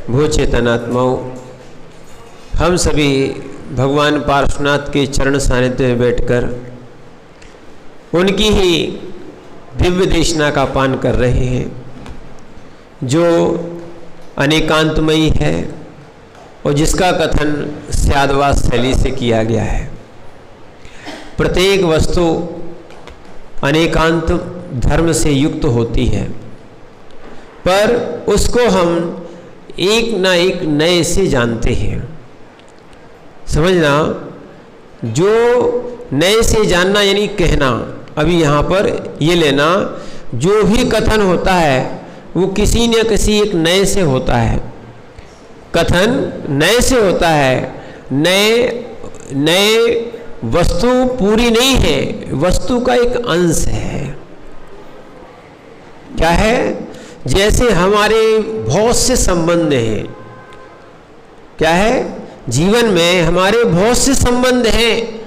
भो चेतनात्माओं, हम सभी भगवान पार्श्वनाथ के चरण सानिध्य में बैठकर उनकी ही दिव्य देशना का पान कर रहे हैं, जो अनेकांतमयी है और जिसका कथन स्यादवास शैली से किया गया है। प्रत्येक वस्तु अनेकांत धर्म से युक्त होती है, पर उसको हम एक ना एक नए से जानते हैं। समझना, जो नए से जानना यानी कहना, अभी यहाँ पर ये लेना, जो भी कथन होता है वो किसी न किसी एक नए से होता है। कथन नए से होता है। नए वस्तु पूरी नहीं है, वस्तु का एक अंश है। क्या है? जैसे हमारे बहुत से संबंध हैं। क्या है? जीवन में हमारे बहुत से संबंध हैं,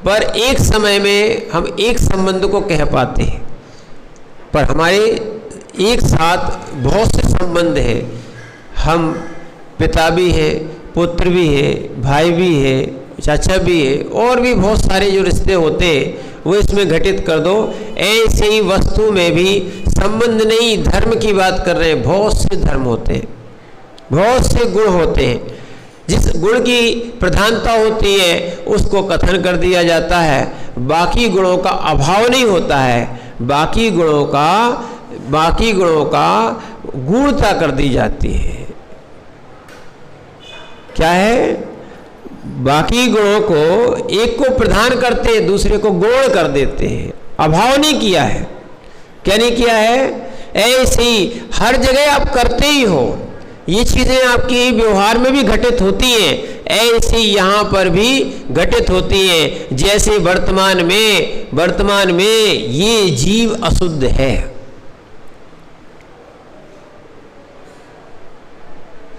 पर एक समय में हम एक संबंध को कह पाते हैं, पर हमारे एक साथ बहुत से संबंध हैं। हम पिता भी हैं, पुत्र भी हैं, भाई भी हैं, चाचा भी है, और भी बहुत सारे जो रिश्ते होते हैं वो इसमें घटित कर दो। ऐसे ही वस्तु में भी संबंध नहीं, धर्म की बात कर रहे हैं। बहुत से धर्म होते हैं, बहुत से गुण होते हैं। जिस गुण की प्रधानता होती है उसको कथन कर दिया जाता है, बाकी गुणों का अभाव नहीं होता है। बाकी गुणों का गूढ़ता कर दी जाती है। क्या है? बाकी गुणों को एक को प्रधान करते हैं, दूसरे को गौण कर देते हैं। अभाव नहीं किया है। क्या नहीं किया है? ऐसे ही हर जगह आप करते ही हो, ये चीज़ें आपकी व्यवहार में भी घटित होती हैं, ऐसे यहाँ पर भी घटित होती हैं। जैसे वर्तमान में ये जीव अशुद्ध है।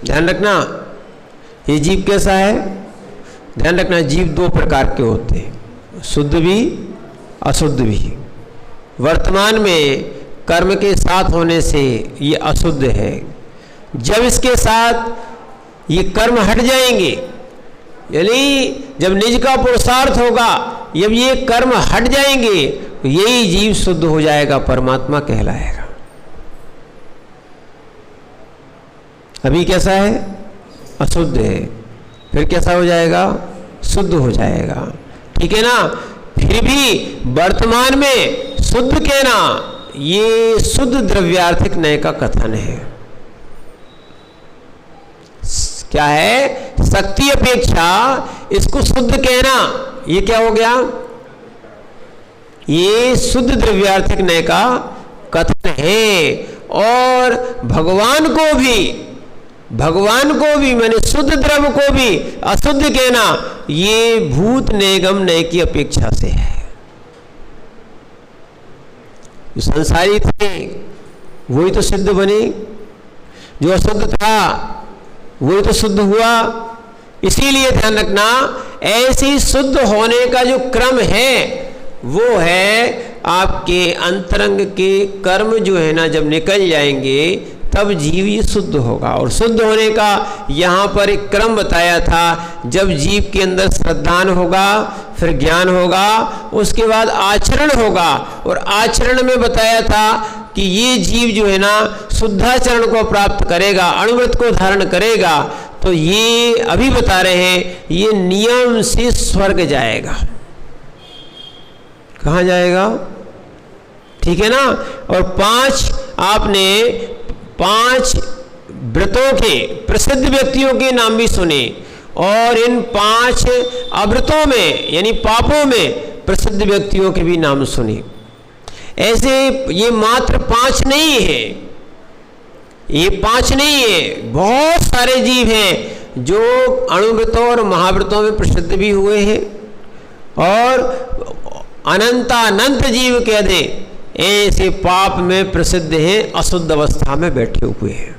ध्यान रखना, ये जीव कैसा है? ध्यान रखना, जीव दो प्रकार के होते हैं, शुद्ध भी अशुद्ध भी। वर्तमान में कर्म के साथ होने से ये अशुद्ध है। जब इसके साथ ये कर्म हट जाएंगे, यानी जब निज का पुरुषार्थ होगा, जब ये कर्म हट जाएंगे, तो यही जीव शुद्ध हो जाएगा, परमात्मा कहलाएगा। अभी कैसा है? अशुद्ध है। फिर कैसा हो जाएगा? शुद्ध हो जाएगा। ठीक है ना? फिर भी वर्तमान में शुद्ध कहना, ये शुद्ध द्रव्यार्थिक नय का कथन है। क्या है? शक्ति अपेक्षा इसको शुद्ध कहना, ये क्या हो गया? ये शुद्ध द्रव्यार्थिक नय का कथन है। और भगवान को भी मैंने शुद्ध द्रव्य को भी अशुद्ध कहना, ये भूत निगम नय की अपेक्षा से है। जो संसारी थे वही तो सिद्ध बने, जो अशुद्ध था वही तो शुद्ध हुआ। इसीलिए ध्यान रखना, ऐसे शुद्ध होने का जो क्रम है वो है आपके अंतरंग के कर्म जो है ना, जब निकल जाएंगे तब जीव ये शुद्ध होगा। और शुद्ध होने का यहाँ पर एक क्रम बताया था। जब जीव के अंदर श्रद्धान होगा, फिर ज्ञान होगा, उसके बाद आचरण होगा। और आचरण में बताया था कि ये जीव जो है ना शुद्धाचरण को प्राप्त करेगा, अणुव्रत को धारण करेगा। तो ये अभी बता रहे हैं, ये नियम से स्वर्ग जाएगा। कहाँ जाएगा? ठीक है ना? और आपने 5 व्रतों के प्रसिद्ध व्यक्तियों के नाम भी सुने, और इन 5 अव्रतों में यानी पापों में प्रसिद्ध व्यक्तियों के भी नाम सुने। ऐसे ये मात्र 5 नहीं है, ये 5 नहीं है, बहुत सारे जीव हैं जो अणुव्रतों और महाव्रतों में प्रसिद्ध भी हुए हैं, और अनंतानंत जीव कह दें ऐसे पाप में प्रसिद्ध हैं, अशुद्ध अवस्था में बैठे हुए हैं।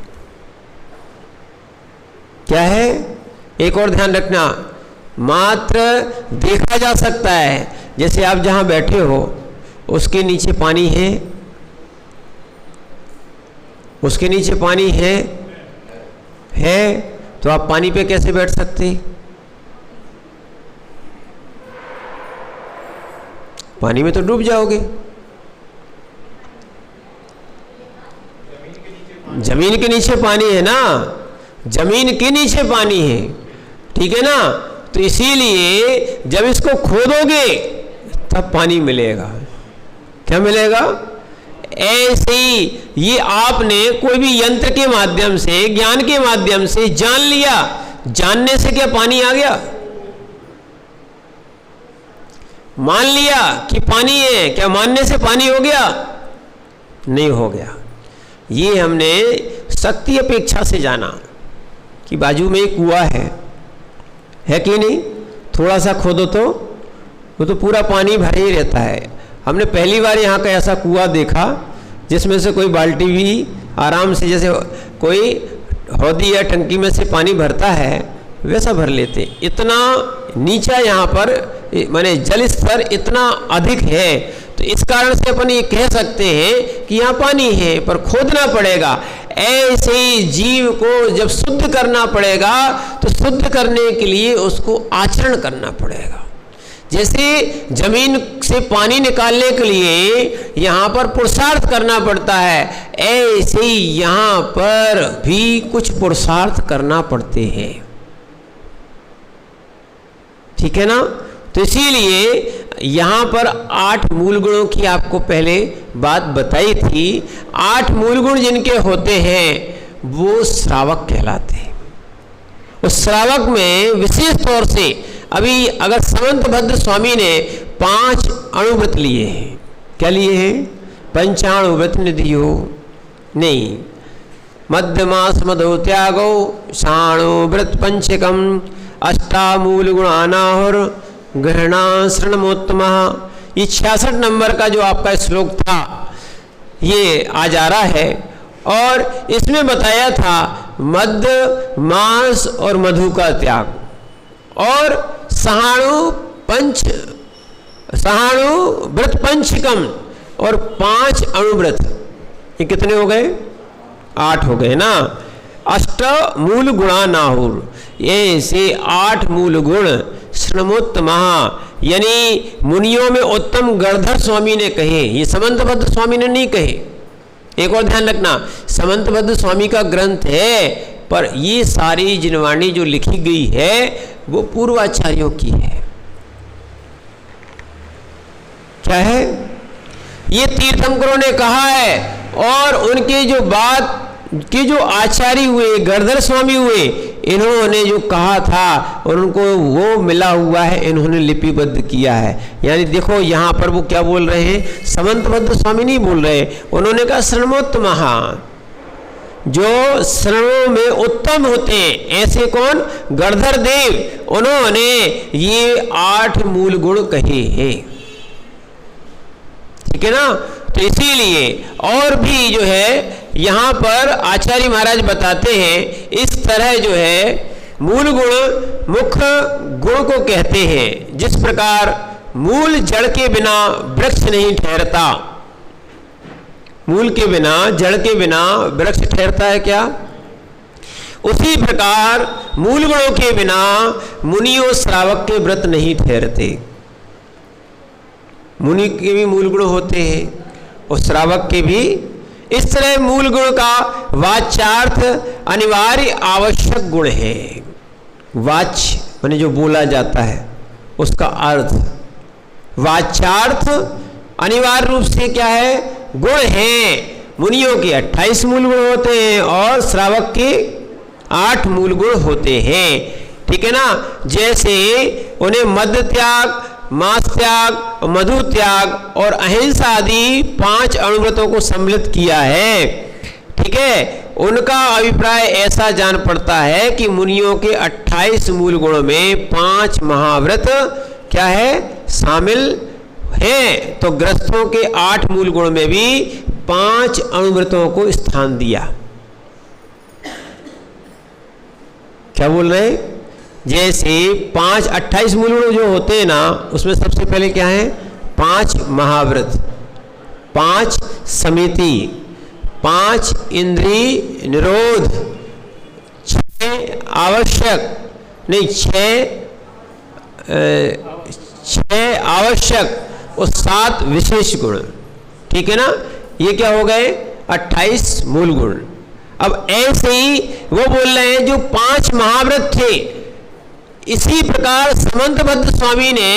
क्या है? एक और ध्यान रखना, मात्र देखा जा सकता है। जैसे आप जहां बैठे हो उसके नीचे पानी है, उसके नीचे पानी है है तो आप पानी पे कैसे बैठ सकते? पानी में तो डूब जाओगे। जमीन के नीचे पानी है ना, जमीन के नीचे पानी है, ठीक है ना। तो इसीलिए जब इसको खोदोगे तब पानी मिलेगा। क्या मिलेगा? ऐसे ही ये आपने कोई भी यंत्र के माध्यम से, ज्ञान के माध्यम से जान लिया, जानने से क्या पानी आ गया? मान लिया कि पानी है, क्या मानने से पानी हो गया? नहीं हो गया। ये हमने शक्ति अपेक्षा से जाना कि बाजू में एक कुआं है कि नहीं, थोड़ा सा खोदो तो वो तो पूरा पानी भरे ही रहता है। हमने पहली बार यहाँ का ऐसा कुआं देखा जिसमें से कोई बाल्टी भी आराम से, जैसे कोई हौदी या टंकी में से पानी भरता है वैसा भर लेते। इतना नीचा यहाँ पर माने जल स्तर इतना अधिक है, तो इस कारण से अपन ये कह सकते हैं कि यहाँ पानी है, पर खोदना पड़ेगा। ऐसे ही जीव को जब शुद्ध करना पड़ेगा तो शुद्ध करने के लिए उसको आचरण करना पड़ेगा। जैसे जमीन से पानी निकालने के लिए यहाँ पर पुरुषार्थ करना पड़ता है, ऐसे ही यहाँ पर भी कुछ पुरुषार्थ करना पड़ते हैं, ठीक है ना। तो इसीलिए यहाँ पर 8 मूल गुणों की आपको पहले बात बताई थी। 8 मूल गुण जिनके होते हैं वो श्रावक कहलाते हैं। उस श्रावक में विशेष तौर से अभी अगर समंतभद्र स्वामी ने 5 अणुव्रत लिए हैं, क्या लिए हैं? पंचाणुव्रत निधियो नहीं, मध्यमास मधो त्यागो शाणुव्रत पंचकम अष्टामूल गुणानाहुर गृहणा शरणमोत्तम। ये 66 नंबर का जो आपका श्लोक था ये आज आ रहा है, और इसमें बताया था मध्य मांस और मधु का त्याग, और सहाणु व्रत पंचकम और 5 अणुव्रत। ये कितने हो गए? 8 हो गए ना। अष्ट मूल गुणा नाहुर, ये से 8 मूल गुण श्रमोत्तम, यानी मुनियों में उत्तम गणधर स्वामी ने कहे, ये समंतभद्र स्वामी ने नहीं कहे। एक और ध्यान रखना, समंतभद्र स्वामी का ग्रंथ है, पर ये सारी जिनवाणी जो लिखी गई है वो पूर्वाचार्यों की है। क्या है? ये तीर्थंकरों ने कहा है, और उनके जो बात के जो आचार्य हुए, गणधर स्वामी हुए, इन्होंने जो कहा था उनको वो मिला हुआ है, इन्होंने लिपिबद्ध किया है। यानी देखो यहाँ पर वो क्या बोल रहे हैं, समंतभद्र स्वामी नहीं बोल रहे, उन्होंने कहा शरणोत्तम, जो शरणों में उत्तम होते हैं, ऐसे कौन? गणधर देव, उन्होंने ये 8 मूल गुण कहे हैं, ठीक है ना। तो इसीलिए और भी जो है यहाँ पर आचार्य महाराज बताते हैं, इस तरह जो है मूल गुण मुख्य गुण को कहते हैं। जिस प्रकार मूल जड़ के बिना वृक्ष नहीं ठहरता, मूल के बिना, जड़ के बिना वृक्ष ठहरता है क्या? उसी प्रकार मूल गुणों के बिना मुनियों श्रावक के व्रत नहीं ठहरते। मुनि के भी मूल गुण होते हैं और श्रावक के भी। इस तरह मूल गुण का वाच्यार्थ अनिवार्य आवश्यक गुण है। वाच्य माने जो बोला जाता है उसका अर्थ, वाच्यार्थ अनिवार्य रूप से क्या है? गुण है। मुनियों के 28 मूल गुण होते हैं और श्रावक के 8 मूल गुण होते हैं, ठीक है ना। जैसे उन्हें मध्य त्याग, मांस त्याग, मधु त्याग और अहिंसा आदि 5 अणुव्रतों को सम्मिलित किया है, ठीक है। उनका अभिप्राय ऐसा जान पड़ता है कि मुनियों के 28 मूल गुणों में 5 महाव्रत क्या है? शामिल हैं। तो गृहस्थों के 8 मूल गुण में भी 5 अणुव्रतों को स्थान दिया। क्या बोल रहे हैं? जैसे 5 28 मूल गुण जो होते हैं ना, उसमें सबसे पहले क्या है? 5 महाव्रत, 5 समिति, 5 इंद्रिय निरोध, छह आवश्यक और 7 विशेष गुण, ठीक है ना। ये क्या हो गए? 28 मूल गुण। अब ऐसे ही वो बोल रहे हैं जो 5 महाव्रत थे, इसी प्रकार समंतबद्ध स्वामी ने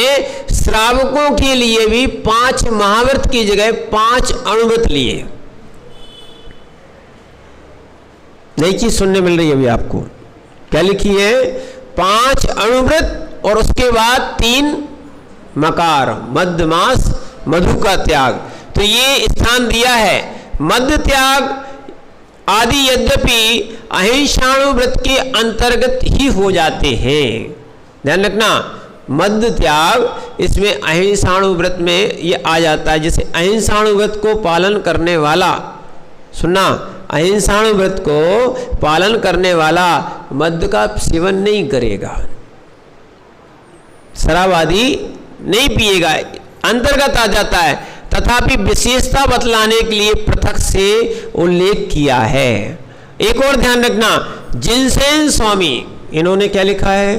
श्रावकों के लिए भी 5 महाव्रत की जगह 5 अणुव्रत लिए। नई चीज सुनने मिल रही है अभी आपको। क्या लिखी है? 5 अणुव्रत और उसके बाद 3 मकार, मध्य मास, मधु का त्याग। तो ये स्थान दिया है। मध्य त्याग आदि यद्यपि अहिंसाणुव्रत के अंतर्गत ही हो जाते हैं। ध्यान रखना, मध्य त्याग इसमें अहिंसाणुव्रत में ये आ जाता है। जैसे अहिंसाणुव्रत को पालन करने वाला, सुनना, अहिंसाणुव्रत को पालन करने वाला मद्य का सेवन नहीं करेगा, शराब आदि नहीं पिएगा, अंतर्गत आ जाता है। तथापि विशेषता बतलाने के लिए पृथक से उल्लेख किया है। एक और ध्यान रखना, जिनसेन स्वामी, इन्होंने क्या लिखा है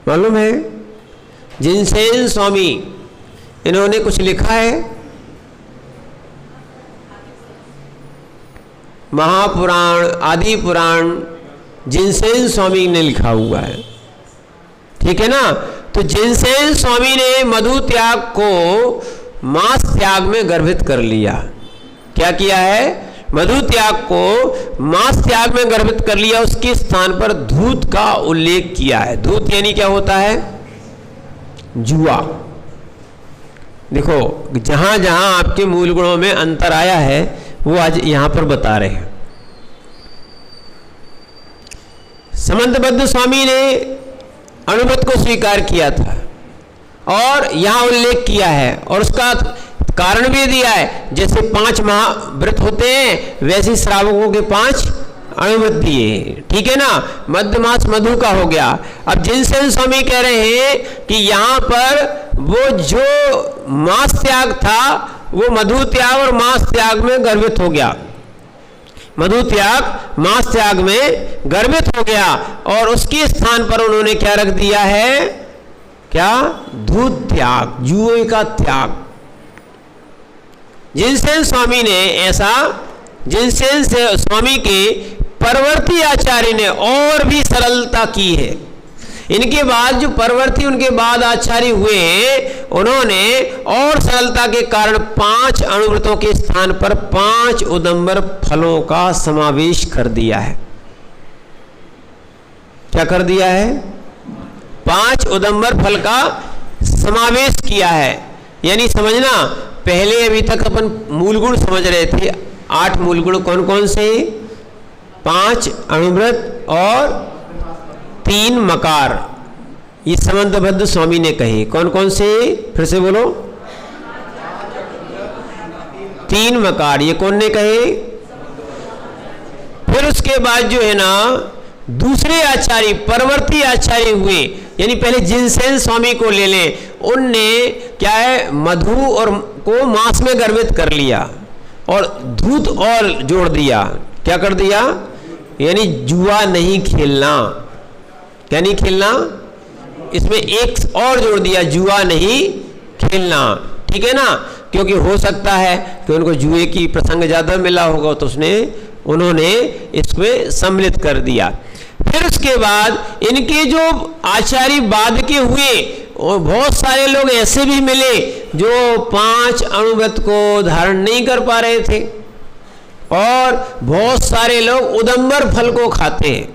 मालूम है? जिनसेन स्वामी इन्होंने कुछ लिखा है, महापुराण, आदि पुराण जिनसेन स्वामी ने लिखा हुआ है, ठीक है ना। तो जिनसेन स्वामी ने मधु त्याग को मांस त्याग में गर्भित कर लिया। क्या किया है? मधु त्याग को मांस त्याग में गर्भित कर लिया। उसके स्थान पर धूत का उल्लेख किया है। धूत यानी क्या होता है? जुआ। देखो, जहां जहां आपके मूल गुणों में अंतर आया है वो आज यहां पर बता रहे हैं। समंतबद्ध स्वामी ने अणुव्रत को स्वीकार किया था और यहां उल्लेख किया है और उसका कारण भी दिया है। जैसे 5 महाव्रत होते हैं वैसे श्रावकों के 5 अणुव्रत दिए, ठीक है ना। मध्य मास मधु का हो गया। अब जिनसेन स्वामी कह रहे हैं कि यहां पर वो जो मांस त्याग था वो मधु त्याग और मांस त्याग में गर्भित हो गया। मधु त्याग मांस त्याग में गर्भित हो गया और उसके स्थान पर उन्होंने क्या रख दिया है? क्या? धूत त्याग, जुए का त्याग। जिनसेन स्वामी ने ऐसा, जिनसेन स्वामी के परवर्ती आचार्य ने और भी सरलता की है। इनके बाद जो परवर्ती उनके बाद आचार्य हुए हैं उन्होंने और सरलता के कारण 5 अणुव्रतों के स्थान पर 5 उदंबर फलों का समावेश कर दिया है। क्या कर दिया है? 5 उदंबर फल का समावेश किया है। यानी समझना, पहले अभी तक अपन मूल गुण समझ रहे थे। 8 मूल गुण कौन कौन से? 5 अणुव्रत और 3 मकार। ये समंतबद्ध स्वामी ने कहे। कौन कौन से? फिर से बोलो। 3 मकार, ये कौन ने कहे? फिर उसके बाद जो है ना दूसरे आचार्य, परवर्ती आचार्य हुए, यानी पहले जिनसेन स्वामी को ले लें, उनने क्या है? मधु और को मांस में गर्भित कर लिया और धूत और जोड़ दिया। क्या कर दिया? यानी जुआ नहीं खेलना। क्या नहीं खेलना? इसमें एक और जोड़ दिया, जुआ नहीं खेलना, ठीक है ना। क्योंकि हो सकता है कि उनको जुए की प्रसंग ज्यादा मिला होगा तो उन्होंने इसमें सम्मिलित कर दिया। फिर उसके बाद इनके जो आचार्य बाद के हुए और बहुत सारे लोग ऐसे भी मिले जो 5 अणुव्रत को धारण नहीं कर पा रहे थे और बहुत सारे लोग उदंबर फल को खाते हैं।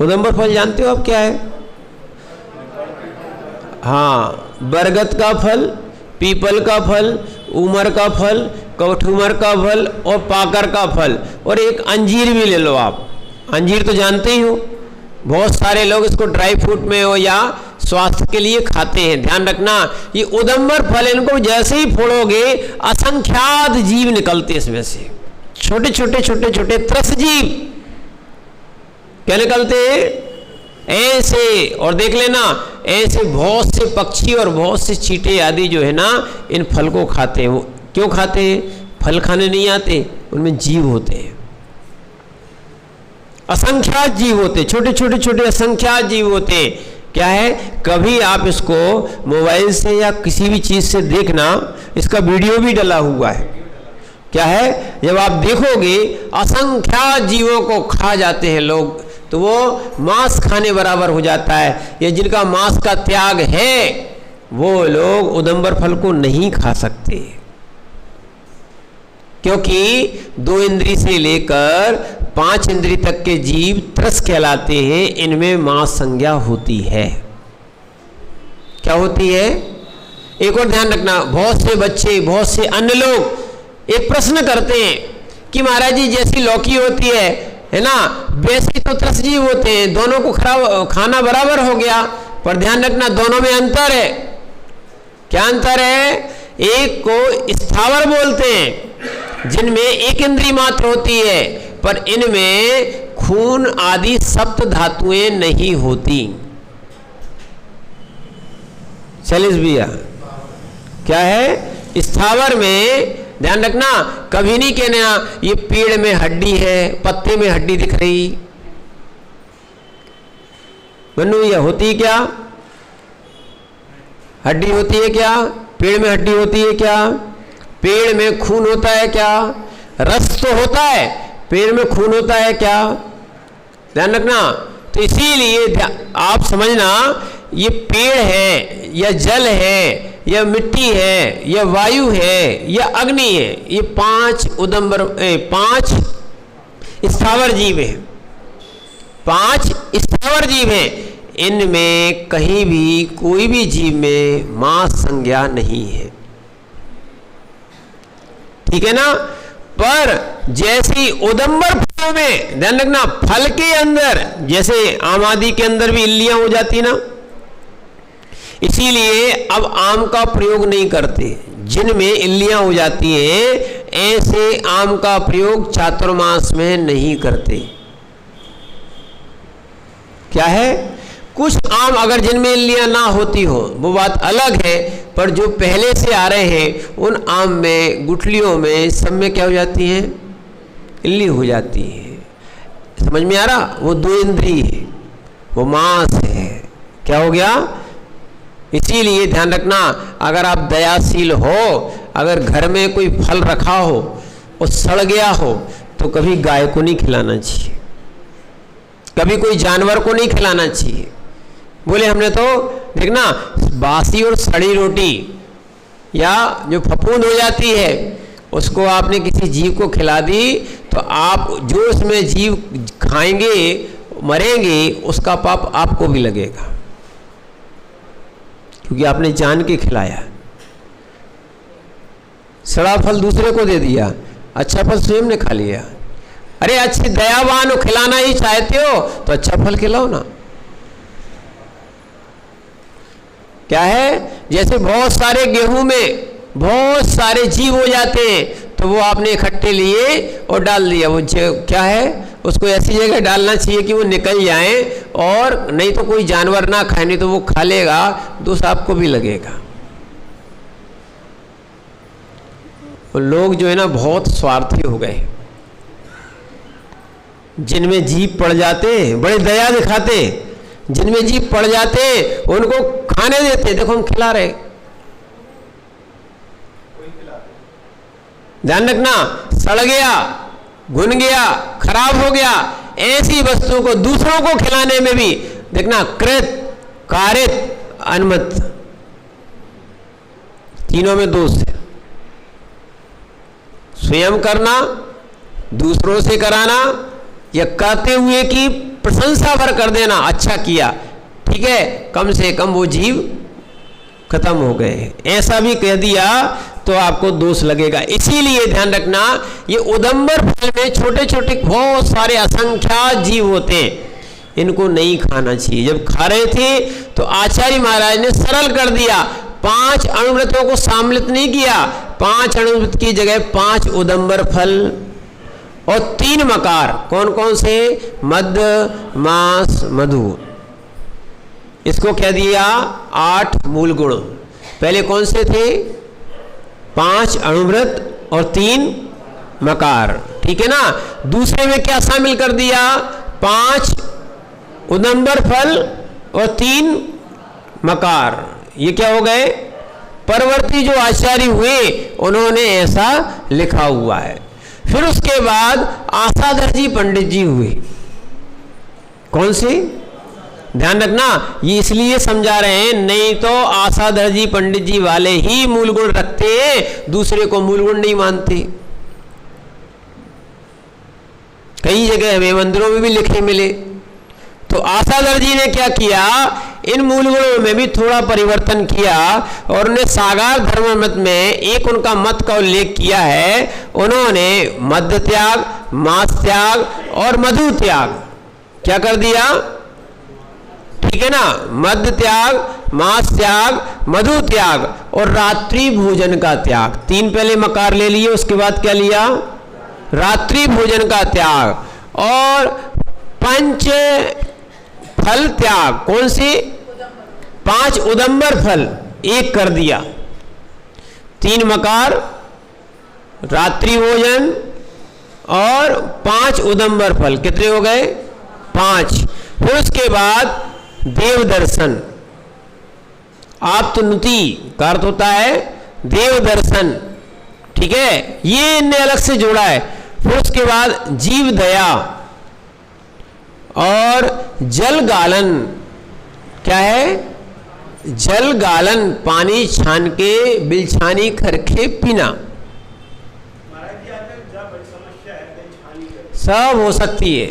उदंबर फल जानते हो आप क्या है? हाँ, बरगद का फल, पीपल का फल, उमर का फल, कठुमर का फल और पाकर का फल, और एक अंजीर भी ले लो आप। अंजीर तो जानते ही हो, बहुत सारे लोग इसको ड्राई फ्रूट में हो या स्वास्थ्य के लिए खाते हैं। ध्यान रखना, ये उदंबर फल, इनको जैसे ही फोड़ोगे असंख्यात जीव निकलते इसमें से, छोटे छोटे छोटे छोटे त्रस जीव क्या निकलते हैं ऐसे। और देख लेना, ऐसे बहुत से पक्षी और बहुत से चींटे आदि जो है ना इन फल को खाते हैं। वो क्यों खाते हैं? फल खाने नहीं आते, उनमें जीव होते हैं। असंख्यात जीव होते, छोटे छोटे छोटे असंख्यात जीव होते। क्या है, कभी आप इसको मोबाइल से या किसी भी चीज़ से देखना, इसका वीडियो भी डला हुआ है। क्या है, जब आप देखोगे असंख्यात जीवों को खा जाते हैं लोग, तो वो मांस खाने बराबर हो जाता है। ये जिनका मांस का त्याग है वो लोग उदंबर फल को नहीं खा सकते, क्योंकि 2 इंद्री से लेकर 5 इंद्री तक के जीव त्रस कहलाते हैं। इनमें मांस संज्ञा होती है। क्या होती है? एक और ध्यान रखना, बहुत से बच्चे, बहुत से अन्य लोग एक प्रश्न करते हैं कि महाराज जी जैसी लौकी होती है ना, वैसे तो त्रस जीव होते हैं, दोनों को खाना बराबर हो गया। पर ध्यान रखना, दोनों में अंतर है। क्या अंतर है? एक को स्थावर बोलते हैं, जिनमें एक इंद्री मात्र होती है, पर इनमें खून आदि सप्त धातुएं नहीं होती। चलिस भैया, क्या है? स्थावर में ध्यान रखना, कभी नहीं कहना ये पेड़ में हड्डी है, पत्ते में हड्डी दिख रही। मनु, ये होती है क्या? हड्डी होती है क्या? पेड़ में हड्डी होती है क्या? पेड़ में खून होता है क्या? रस तो होता है, पेड़ में खून होता है क्या? ध्यान रखना। तो इसीलिए आप समझना, ये पेड़ है या जल है या मिट्टी है या वायु है या अग्नि है, ये 5 स्थावर जीव है। 5 स्थावर जीव हैं। इनमें कहीं भी कोई भी जीव में मांस संज्ञा नहीं है। ठीक है ना? पर जैसी उदंबर फलों में ध्यान रखना, फल के अंदर जैसे आम आदि के अंदर भी इल्लियां हो जाती ना, इसीलिए अब आम का प्रयोग नहीं करते। जिनमें इल्लियां हो जाती हैं, ऐसे आम का प्रयोग चातुर्मास में नहीं करते। क्या है? कुछ आम अगर जिनमें इल्लियां ना होती हो वो बात अलग है, पर जो पहले से आ रहे हैं उन आम में, गुठलियों में, सब में क्या हो जाती हैं? इल्ली हो जाती है। समझ में आ रहा? वो 2 इंद्री है, वो मांस है। क्या हो गया? इसीलिए ध्यान रखना, अगर आप दयाशील हो, अगर घर में कोई फल रखा हो और सड़ गया हो, तो कभी गाय को नहीं खिलाना चाहिए, कभी कोई जानवर को नहीं खिलाना चाहिए। बोले हमने तो देखना, बासी और सड़ी रोटी या जो फफूंद हो जाती है उसको आपने किसी जीव को खिला दी, तो आप जो उसमें जीव खाएंगे, मरेंगे, उसका पाप आपको भी लगेगा, क्योंकि आपने जान के खिलाया। सड़ा फल दूसरे को दे दिया, अच्छा फल स्वयं ने खा लिया। अरे अच्छी दयावान हो, खिलाना ही चाहते हो तो अच्छा फल खिलाओ ना। क्या है? जैसे बहुत सारे गेहूं में बहुत सारे जीव हो जाते हैं, तो वो आपने इकट्ठे लिए और डाल दिया। वो क्या है, उसको ऐसी जगह डालना चाहिए कि वो निकल जाए, और नहीं तो कोई जानवर ना खाए, नहीं तो वो खा लेगा, दोष आपको भी लगेगा। लोग जो है ना बहुत स्वार्थी हो गए, जिनमें जीव पड़ जाते बड़े दया दिखाते, जिनमें जीव पड़ जाते उनको खाने देते। देखो हम खिला रहे, ध्यान रखना, सड़ गया, घुन गया, खराब हो गया, ऐसी वस्तु को दूसरों को खिलाने में भी देखना कृत, कारित, अनुमत, तीनों में दोष है। स्वयं करना, दूसरों से कराना, या करते हुए की प्रशंसा भर कर देना, अच्छा किया, ठीक है, कम से कम वो जीव खत्म हो गए, ऐसा भी कह दिया तो आपको दोष लगेगा। इसीलिए ध्यान रखना, ये उदंबर फल में छोटे छोटे बहुत सारे असंख्यात जीव होते हैं, इनको नहीं खाना चाहिए। जब खा रहे थे तो आचार्य महाराज ने सरल कर दिया, 5 अणुव्रतों को सम्मिलित नहीं किया, 5 अणुव्रत की जगह 5 उदंबर फल और 3 मकार। कौन कौन से? मध्य, मास, मधु। इसको कह दिया 8 मूल गुण। पहले कौन से थे? 5 अणुव्रत और 3 मकार, ठीक है ना। दूसरे में क्या शामिल कर दिया? 5 उदंबर फल और 3 मकार। ये क्या हो गए? परवर्ती जो आचार्य हुए उन्होंने ऐसा लिखा हुआ है। फिर उसके बाद आसाधर जी पंडित जी हुए। कौन से? ध्यान रखना, ये इसलिए समझा रहे हैं, नहीं तो आसाधर जी पंडित जी वाले ही मूल गुण रखते हैं, दूसरे को मूल गुण नहीं मानते। कई जगह हमें मंदिरों में भी लिखे मिले। तो आसाधर जी ने क्या किया, इन मूल गुणों में भी थोड़ा परिवर्तन किया और उन्हें सागार धर्म मत में एक उनका मत का उल्लेख किया है। उन्होंने मद्य त्याग, मांस त्याग और मधु त्याग क्या कर दिया? ठीक है ना, मद्य त्याग, मांस त्याग, मधु त्याग और रात्रि भोजन का त्याग। 3 पहले मकार ले लिए, उसके बाद क्या लिया? रात्रि भोजन का त्याग और 5 फल त्याग। कौन से? 5 उदंबर फल 1 कर दिया। 3 मकार, रात्रि भोजन और 5 उदंबर फल, कितने हो गए? 5। फिर उसके बाद देव दर्शन, आप्तनुति का अर्थ होता है देव दर्शन। ठीक है, ये इनने अलग से जोड़ा है। फिर उसके बाद जीव दया और जल गालन। क्या है? जल गालन, पानी छान के बिलछानी करके पीना। सब हो सकती है,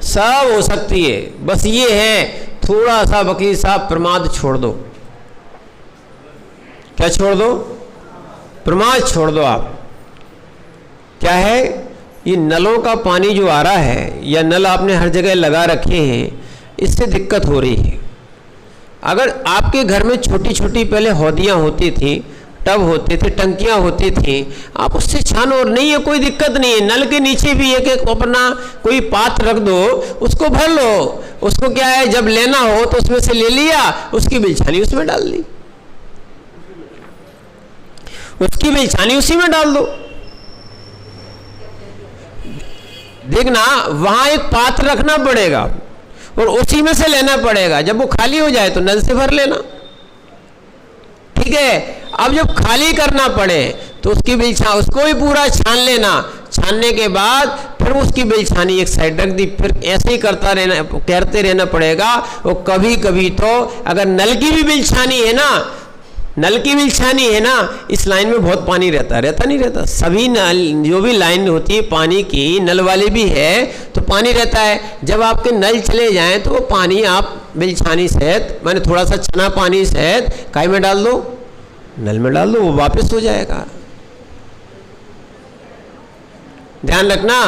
सब हो सकती है, बस ये है थोड़ा सा वकील साहब प्रमाद छोड़ दो। क्या छोड़ दो? प्रमाद छोड़ दो आप। क्या है? ये नलों का पानी जो आ रहा है या नल आपने हर जगह लगा रखे हैं, इससे दिक्कत हो रही है। अगर आपके घर में छोटी छोटी पहले हौदियाँ होती थी, टब होते थे, टंकियाँ होती थी, आप उससे छानो और नहीं है, कोई दिक्कत नहीं है। नल के नीचे भी एक अपना कोई पात्र रख दो, उसको भर लो। उसको क्या है, जब लेना हो तो उसमें से ले लिया, उसकी बिलछानी उसमें डाल दी, उसकी बिलछानी उसी में डाल दो। देखना, वहां एक पात्र रखना पड़ेगा और उसी में से लेना पड़ेगा। जब वो खाली हो जाए तो नल से भर लेना। ठीक है, अब जब खाली करना पड़े तो उसकी बिलछानी, उसको भी पूरा छान लेना। छानने के बाद फिर उसकी बिलछानी एक साइड रख दी। फिर ऐसे ही करते रहना पड़ेगा। और कभी कभी तो अगर नल की भी बिलछानी है ना, नल की बिलछानी है ना, इस लाइन में बहुत पानी रहता नहीं रहता। सभी नल जो भी लाइन होती है पानी की, नल वाली भी है तो पानी रहता है। जब आपके नल चले जाएं तो वो पानी आप बिलछानी सहित, मैंने थोड़ा सा छना पानी सहित काय में डाल दो, नल में डाल दो, वो वापस हो जाएगा। ध्यान रखना,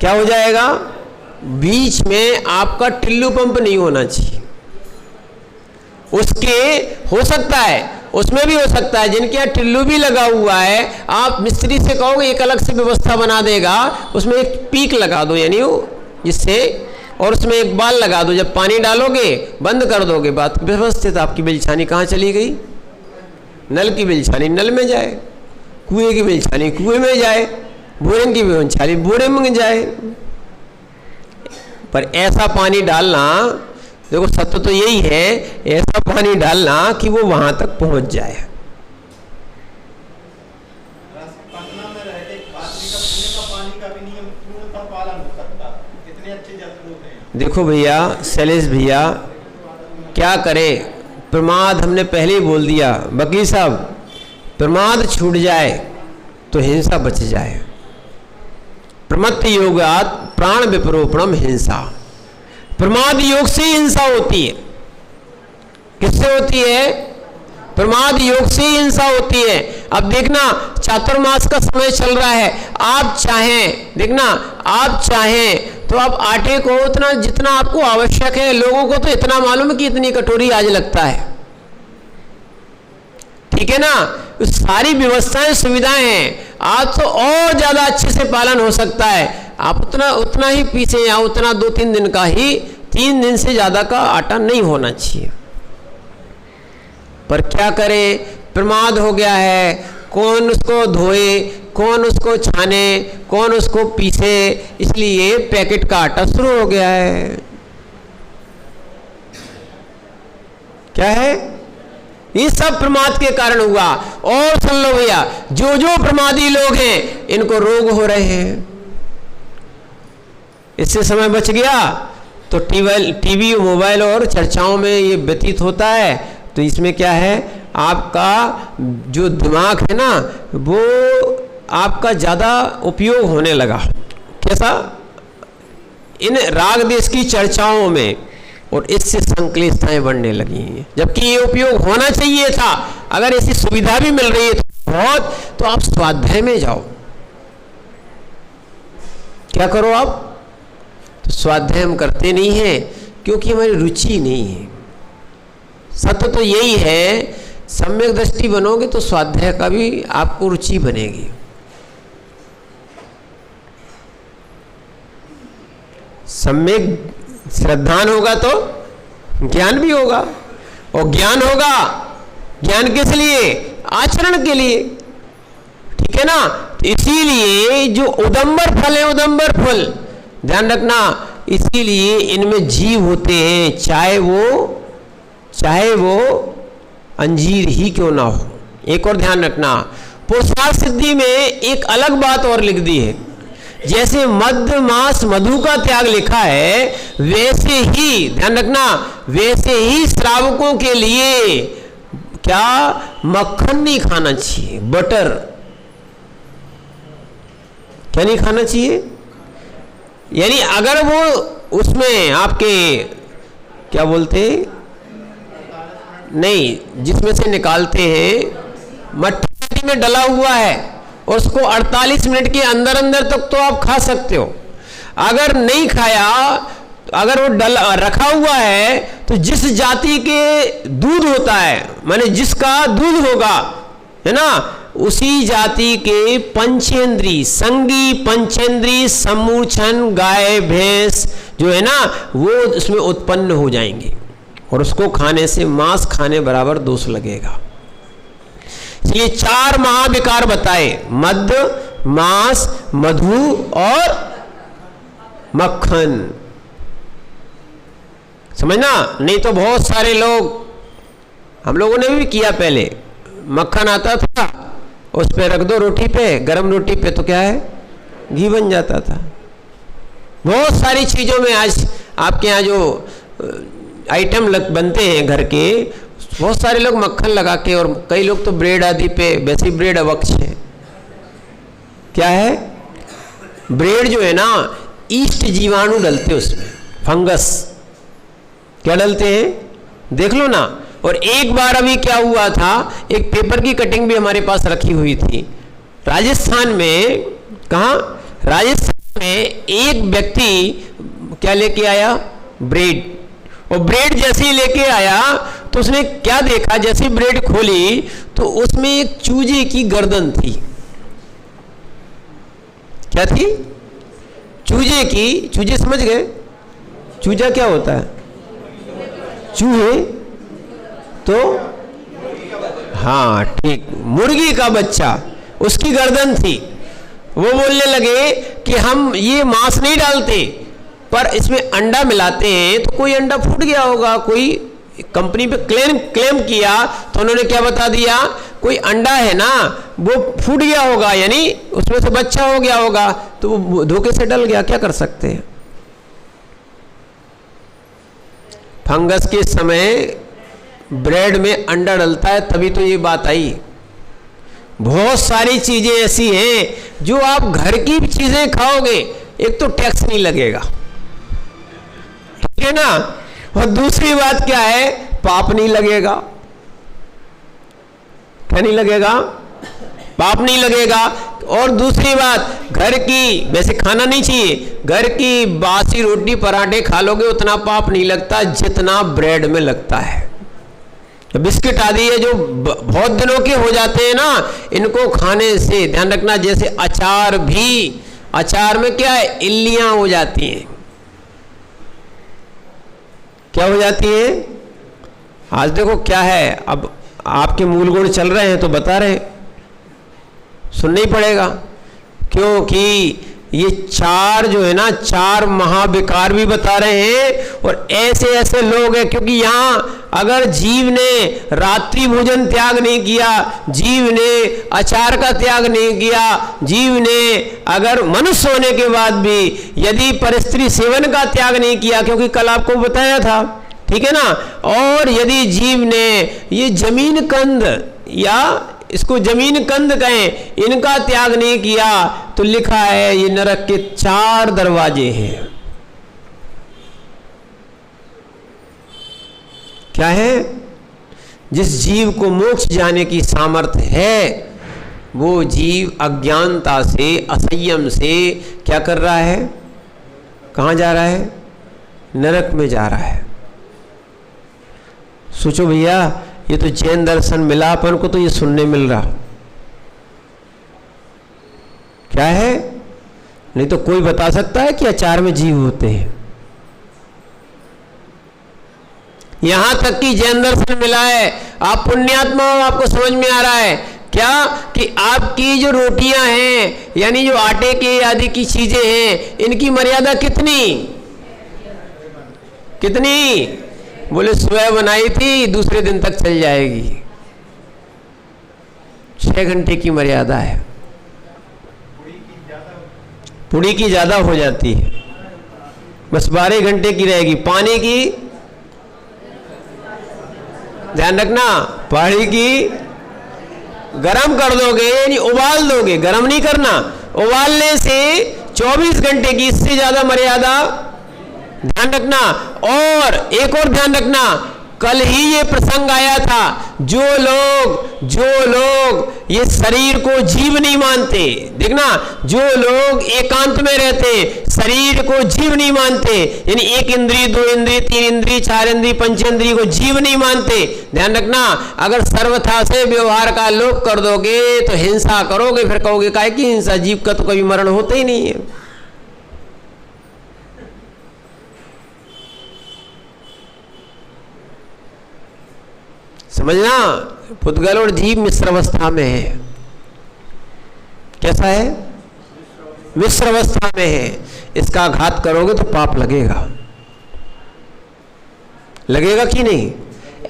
क्या हो जाएगा? बीच में आपका टिल्लू पंप नहीं होना चाहिए। उसके हो सकता है, उसमें भी हो सकता है जिनके यहाँ टिल्लू भी लगा हुआ है, आप मिस्त्री से कहोगे एक अलग से व्यवस्था बना देगा, उसमें एक पीक लगा दो, यानी जिससे, और उसमें एक बाल लगा दो। जब पानी डालोगे बंद कर दोगे, बात व्यवस्थित। आपकी बिलछानी कहाँ चली गई? नल की बिलछानी नल में जाए, कुएं की बिलछानी कुएं में जाए, बोरिंग की बिलछानी बोरिंग में जाए। पर ऐसा पानी डालना, देखो सत्य तो यही है, ऐसा पानी डालना कि वो वहां तक पहुंच जाए। देखो भैया, शैलेश भैया, क्या करे, प्रमाद हमने पहले ही बोल दिया। वकील साहब, प्रमाद छूट जाए तो हिंसा बच जाए। प्रमत्त योगात प्राण विपरोपणम हिंसा। प्रमाद योग से ही हिंसा होती है। किससे होती है? प्रमाद योग से ही हिंसा होती है। अब देखना, चातुर्मास का समय चल रहा है, आप चाहें, देखना, आप चाहें तो आप आटे को उतना जितना आपको आवश्यक है, लोगों को तो इतना मालूम है कि इतनी कटोरी आज लगता है, ठीक है ना, सारी व्यवस्थाएं सुविधाएं हैं, आज तो और ज्यादा अच्छे से पालन हो सकता है। आप उतना ही पीछे, या उतना 2-3 दिन का ही, 3 दिन से ज्यादा का आटा नहीं होना चाहिए। पर क्या करे, प्रमाद हो गया है, कौन उसको धोए, कौन उसको छाने, कौन उसको पीसे, इसलिए पैकेट का आटा शुरू हो गया है। क्या है? ये सब प्रमाद के कारण हुआ। और सुन लो भैया, जो जो प्रमादी लोग हैं इनको रोग हो रहे हैं। इससे समय बच गया तो टीवी मोबाइल और चर्चाओं में ये व्यतीत होता है। तो इसमें क्या है, आपका जो दिमाग है ना वो आपका ज़्यादा उपयोग होने लगा। कैसा? इन राग देश की चर्चाओं में, और इससे संक्लिष्टताएं बढ़ने लगी हैं, जबकि ये उपयोग होना चाहिए था। अगर ऐसी सुविधा भी मिल रही है तो बहुत, तो आप स्वाध्याय में जाओ। क्या करो आप? तो स्वाध्याय हम करते नहीं हैं क्योंकि हमारी रुचि नहीं है। सत्य तो यही है, सम्यक दृष्टि बनोगे तो स्वाध्याय का भी आपको रुचि बनेगी। सम्यक श्रद्धान होगा तो ज्ञान भी होगा, और ज्ञान होगा, ज्ञान किस लिए? आचरण के लिए। ठीक है ना? तो इसीलिए जो उदंबर फल है, उदंबर फल ध्यान रखना, इसीलिए इनमें जीव होते हैं, चाहे वो अंजीर ही क्यों ना हो। एक और ध्यान रखना, पुरुषार्थ सिद्धि में एक अलग बात और लिख दी है। जैसे मध्य मास मधु का त्याग लिखा है, वैसे ही ध्यान रखना, वैसे ही श्रावकों के लिए क्या मक्खन नहीं खाना चाहिए, बटर क्या नहीं खाना चाहिए। यानी अगर वो उसमें आपके क्या बोलते नहीं, जिसमें से निकालते हैं मट्टी में डला हुआ है, उसको 48 मिनट के अंदर अंदर तक तो आप खा सकते हो। अगर नहीं खाया, अगर वो रखा हुआ है, तो जिस जाति के दूध होता है, माने जिसका दूध होगा, है ना, उसी जाति के पंचेंद्री, संगी पंचेंद्री सम्मूर्छन गाय भैंस जो है ना, वो उसमें उत्पन्न हो जाएंगे, और उसको खाने से मांस खाने बराबर दोष लगेगा। ये 4 महाविकार बताए, मद्य, मांस, मधु और मक्खन। समझना? नहीं तो बहुत सारे लोग, हम लोगों ने भी किया पहले, मक्खन आता था, उस पे रख दो रोटी पे, गरम रोटी पे, तो क्या है, घी बन जाता था। बहुत सारी चीज़ों में आज आपके यहाँ जो आइटम बनते हैं घर के, बहुत सारे लोग मक्खन लगा के, और कई लोग तो ब्रेड आदि पे, वैसे ब्रेड अवक्ष है। क्या है? ब्रेड जो है ना, ईस्ट जीवाणु डलते उसमें, फंगस क्या डलते हैं, देख लो ना। और एक बार अभी क्या हुआ था, एक पेपर की कटिंग भी हमारे पास रखी हुई थी राजस्थान में। कहाँ? राजस्थान में एक व्यक्ति क्या लेके आया, ब्रेड, और ब्रेड जैसे ही लेके आया तो उसने क्या देखा, जैसे ब्रेड खोली तो उसमें एक चूजे की गर्दन थी। क्या थी? चूजे की। चूजे समझ गए? चूजा क्या होता है? चूहे तो हाँ ठीक, मुर्गी का बच्चा, उसकी गर्दन थी। वो बोलने लगे कि हम ये मांस नहीं डालते, पर इसमें अंडा मिलाते हैं, तो कोई अंडा फूट गया होगा, कोई कंपनी पे क्लेम किया, तो उन्होंने क्या बता दिया, कोई अंडा है ना वो फूट गया होगा, यानी उसमें से बच्चा हो गया होगा, तो वो धोखे से डल गया। क्या कर सकते हैं? फंगस के समय ब्रेड में अंडा डलता है, तभी तो ये बात आई। बहुत सारी चीजें ऐसी हैं जो आप घर की चीजें खाओगे, एक तो टैक्स नहीं लगेगा, ठीक है ना, और दूसरी बात क्या है, पाप नहीं लगेगा। क्या नहीं लगेगा? पाप नहीं लगेगा। और दूसरी बात, घर की वैसे खाना नहीं चाहिए, घर की बासी रोटी पराठे खा लोगे उतना पाप नहीं लगता जितना ब्रेड में लगता है। बिस्किट आदि है जो बहुत दिनों के हो जाते हैं ना, इनको खाने से ध्यान रखना, जैसे अचार भी, अचार में क्या है, इल्लियां हो जाती हैं। क्या हो जाती है? आज देखो क्या है, अब आपके मूल गुण चल रहे हैं तो बता रहे हैं, सुनना ही पड़ेगा, क्योंकि ये चार जो है ना, चार महाविकार भी बता रहे हैं और ऐसे ऐसे लोग हैं। क्योंकि यहाँ अगर जीव ने रात्रि भोजन त्याग नहीं किया, जीव ने आचार का त्याग नहीं किया, जीव ने अगर मनुष्य होने के बाद भी यदि परस्त्री सेवन का त्याग नहीं किया, क्योंकि कल आपको बताया था, ठीक है ना, और यदि जीव ने ये जमीन कंद या इसको जमीन कंद कहें, इनका त्याग नहीं किया, तो लिखा है ये नरक के 4 दरवाजे हैं। क्या है? जिस जीव को मोक्ष जाने की सामर्थ्य है, वो जीव अज्ञानता से, असंयम से क्या कर रहा है? कहाँ जा रहा है? नरक में जा रहा है। सोचो भैया, ये तो जैन दर्शन मिला अपन को, तो ये सुनने मिल रहा, क्या है? नहीं तो कोई बता सकता है कि आचार में जीव होते हैं? यहां तक कि जैन दर्शन मिला है। आप पुण्यात्मा हो, आपको समझ में आ रहा है क्या कि आपकी जो रोटियां हैं, यानी जो आटे के आदि की चीजें हैं, इनकी मर्यादा कितनी? बोले सुबह बनाई थी, दूसरे दिन तक चल जाएगी। 6 घंटे की मर्यादा है। पूड़ी की ज्यादा हो जाती है, बस 12 घंटे की रहेगी। पानी की ध्यान रखना, पानी की गरम कर दोगे, यानी उबाल दोगे, गरम नहीं करना। उबालने से 24 घंटे की, इससे ज्यादा मर्यादा ध्यान रखना। और एक और ध्यान रखना, कल ही ये प्रसंग आया था, जो लोग ये शरीर को जीव नहीं मानते, देखना, जो लोग एकांत में रहते, शरीर को जीव नहीं मानते, यानी 1 इंद्रिय, 2 इंद्रिय, 3 इंद्रिय, 4 इंद्रिय, पंचेंद्रिय को जीव नहीं मानते, ध्यान रखना, अगर सर्वथा से व्यवहार का लोप कर दोगे तो हिंसा करोगे, फिर कहोगे काहे की हिंसा, जीव का तो कभी मरण होता ही नहीं है। समझना, पुद्गल और जीव मिश्र अवस्था में है। कैसा है? मिश्र अवस्था में है। इसका घात करोगे तो पाप लगेगा, लगेगा कि नहीं?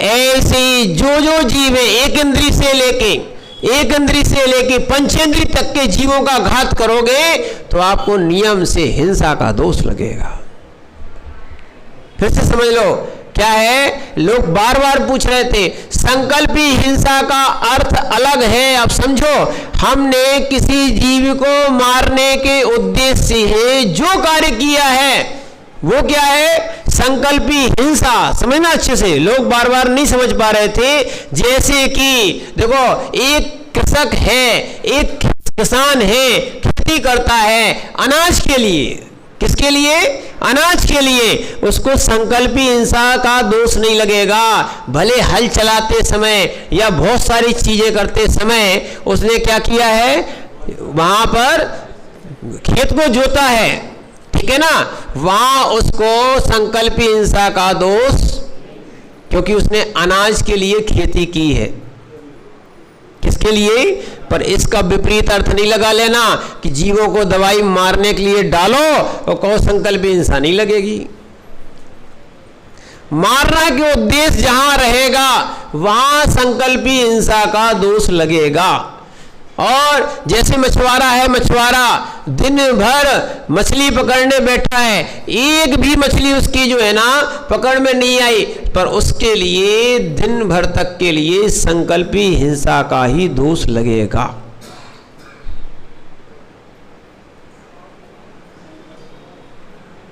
ऐसे जो जीव है, एक इंद्रिय से लेके पंचेंद्रिय तक के जीवों का घात करोगे तो आपको नियम से हिंसा का दोष लगेगा। फिर से समझ लो, क्या है? लोग बार बार पूछ रहे थे, संकल्पी हिंसा का अर्थ अलग है। अब समझो, हमने किसी जीव को मारने के उद्देश्य से जो कार्य किया है वो क्या है? संकल्पी हिंसा। समझना अच्छे से, लोग बार बार नहीं समझ पा रहे थे। जैसे कि देखो, एक कृषक है, एक किसान है, खेती करता है अनाज के लिए। किसके लिए? अनाज के लिए। उसको संकल्पी हिंसा का दोष नहीं लगेगा। भले हल चलाते समय या बहुत सारी चीजें करते समय उसने क्या किया है, वहां पर खेत को जोता है, ठीक है ना, वहां उसको संकल्पी हिंसा का दोष, क्योंकि उसने अनाज के लिए खेती की है। किसके लिए? पर इसका विपरीत अर्थ नहीं लगा लेना कि जीवों को दवाई मारने के लिए डालो और कहो संकल्पी हिंसा नहीं लगेगी। मारना के उद्देश्य जहां रहेगा वहां संकल्पी हिंसा का दोष लगेगा। और जैसे मछुआरा है, मछुआरा दिन भर मछली पकड़ने बैठा है, एक भी मछली उसकी जो है ना पकड़ में नहीं आई, पर उसके लिए दिन भर तक के लिए संकल्पी हिंसा का ही दोष लगेगा।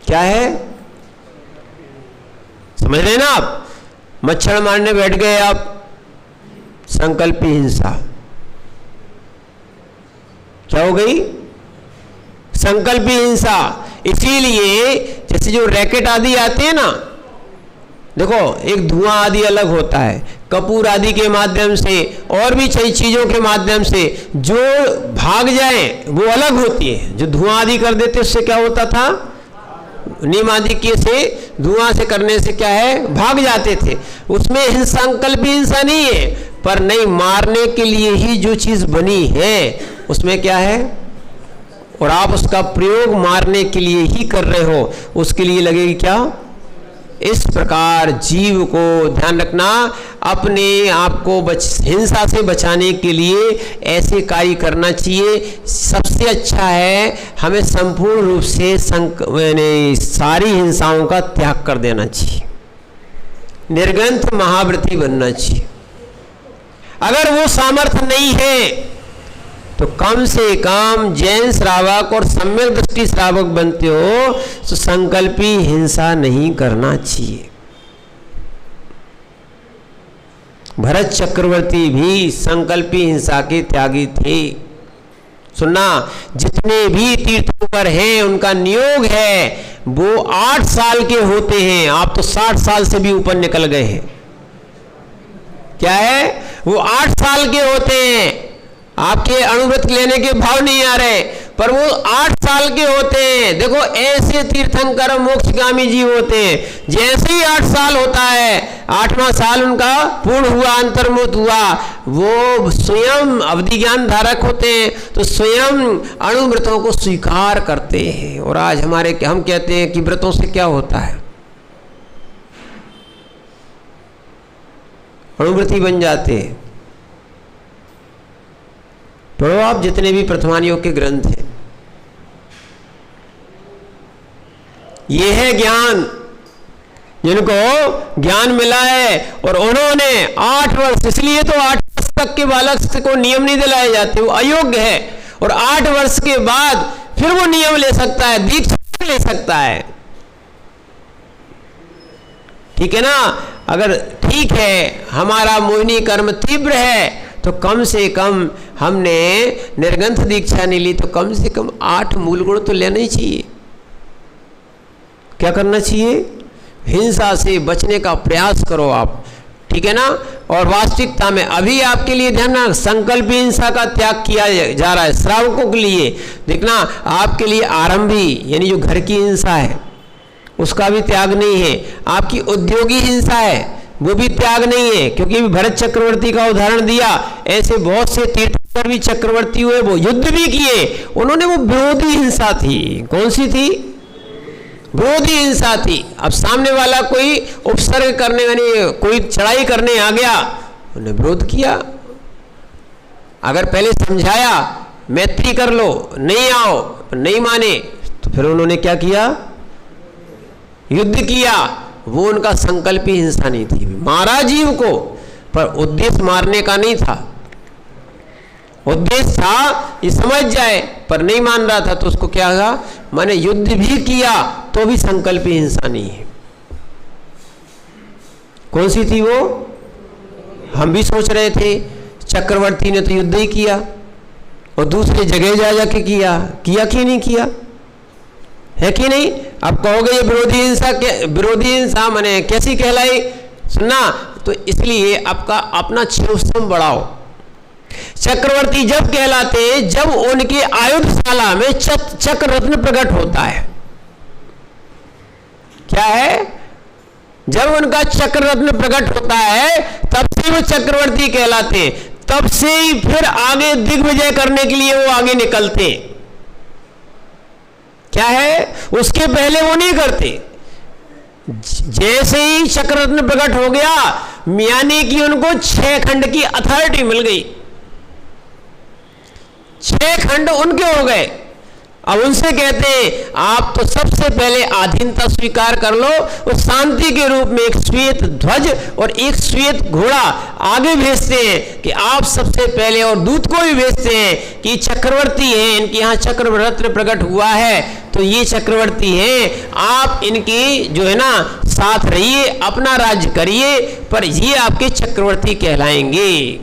क्या है? समझ रहे हैं ना आप? मच्छर मारने बैठ गए आप, संकल्पी हिंसा क्या हो गई? संकल्पी हिंसा। इसीलिए जैसे जो रैकेट आदि आते हैं ना, देखो एक धुआं आदि अलग होता है, कपूर आदि के माध्यम से और भी कई चीजों के माध्यम से जो भाग जाए वो अलग होती है। जो धुआं आदि कर देते उससे क्या होता था? नीम आदि के से धुआं से करने से क्या है, भाग जाते थे। उसमें संकल्पी हिंसा नहीं है, पर नहीं, मारने के लिए ही जो चीज बनी है उसमें क्या है, और आप उसका प्रयोग मारने के लिए ही कर रहे हो, उसके लिए लगेगी क्या। इस प्रकार जीव को ध्यान रखना, अपने आप को हिंसा से बचाने के लिए ऐसे कार्य करना चाहिए। सबसे अच्छा है हमें संपूर्ण रूप से सारी हिंसाओं का त्याग कर देना चाहिए, निर्ग्रंथ महाव्रती बनना चाहिए। अगर वो सामर्थ्य नहीं है तो कम से कम जैन श्रावक और सम्यक दृष्टि श्रावक बनते हो तो संकल्पी हिंसा नहीं करना चाहिए। भरत चक्रवर्ती भी संकल्पी हिंसा के त्यागी थे। सुनना, जितने भी तीर्थंकर हैं उनका नियोग है वो 8 साल के होते हैं। आप तो 60 साल से भी ऊपर निकल गए हैं। क्या है, वो 8 साल के होते हैं। आपके अणुव्रत लेने के भाव नहीं आ रहे, पर वो 8 साल के होते हैं। देखो ऐसे तीर्थंकर मोक्षगामी जीव होते हैं। जैसे ही 8 साल होता है, 8वां साल उनका पूर्ण हुआ, अंतर्मुक्त हुआ, वो स्वयं अवधि ज्ञान धारक होते हैं, तो स्वयं अणुव्रतों को स्वीकार करते हैं। और आज हम कहते हैं कि व्रतों से क्या होता है, अणुव्रती बन जाते हैं। पढ़ो आप जितने भी प्रथमान योग के ग्रंथ हैं, ये है ज्ञान जिनको ज्ञान मिला है। और उन्होंने 8 वर्ष, इसलिए तो 8 वर्ष तक के बालक को नियम नहीं दिलाए जाते, वो अयोग्य है। और 8 वर्ष के बाद फिर वो नियम ले सकता है, दीक्षा ले सकता है। ठीक है ना। अगर ठीक है हमारा मोहिनी कर्म तीव्र है तो कम से कम हमने निर्ग्रंथ दीक्षा नहीं ली तो कम से कम 8 मूल गुण तो लेना ही चाहिए। क्या करना चाहिए, हिंसा से बचने का प्रयास करो आप। ठीक है ना। और वास्तविकता में अभी आपके लिए ध्यान रखना, संकल्प हिंसा का त्याग किया जा रहा है श्रावकों के लिए। देखना आपके लिए आरंभी यानी जो घर की हिंसा है उसका भी त्याग नहीं है। आपकी उद्योगी हिंसा है वो भी त्याग नहीं है, क्योंकि भरत चक्रवर्ती का उदाहरण दिया। ऐसे बहुत से तीर्थंकर भी चक्रवर्ती हुए, वो युद्ध भी किए, उन्होंने वो विरोधी हिंसा थी। कौन सी थी, विरोधी हिंसा थी। अब सामने वाला कोई उपसर्ग करने यानी कोई चढ़ाई करने आ गया, उन्होंने विरोध किया। अगर पहले समझाया मैत्री कर लो, नहीं आओ, नहीं माने, तो फिर उन्होंने क्या किया, युद्ध किया। वो उनका संकल्पी हिंसा नहीं थी, मारा जीव को, पर उद्देश्य मारने का नहीं था। उद्देश्य था ये समझ जाए, पर नहीं मान रहा था तो उसको क्या कहा, मैंने युद्ध भी किया तो भी संकल्पी हिंसा नहीं है। कौन सी थी वो, हम भी सोच रहे थे चक्रवर्ती ने तो युद्ध ही किया और दूसरे जगह जा जाके किया कि नहीं किया, है कि नहीं। अब कहोगे ये विरोधी हिंसा, विरोधी हिंसा माने कैसी कहलाई, सुनना। तो इसलिए आपका अपना क्षेत्रम बढ़ाओ। चक्रवर्ती जब कहलाते जब उनके आयुधशाला में चक्र रत्न प्रकट होता है। क्या है, जब उनका चक्र रत्न प्रकट होता है तब से वो चक्रवर्ती कहलाते, तब से ही फिर आगे दिग्विजय करने के लिए वो आगे निकलते। क्या है, उसके पहले वो नहीं करते। जैसे ही चक्र रत्न प्रकट हो गया, यानी कि उनको 6 खंड की अथॉरिटी मिल गई, 6 खंड उनके हो गए। अब उनसे कहते हैं आप तो सबसे पहले अधीनता स्वीकार कर लो, और शांति के रूप में एक श्वेत ध्वज और एक श्वेत घोड़ा आगे भेजते हैं कि आप सबसे पहले, और दूत को भी भेजते हैं कि चक्रवर्ती हैं, इनके यहाँ चक्र रत्न प्रकट हुआ है तो ये चक्रवर्ती हैं, आप इनकी जो है ना साथ रहिए, अपना राज्य करिए, पर ये आपके चक्रवर्ती कहलाएंगे।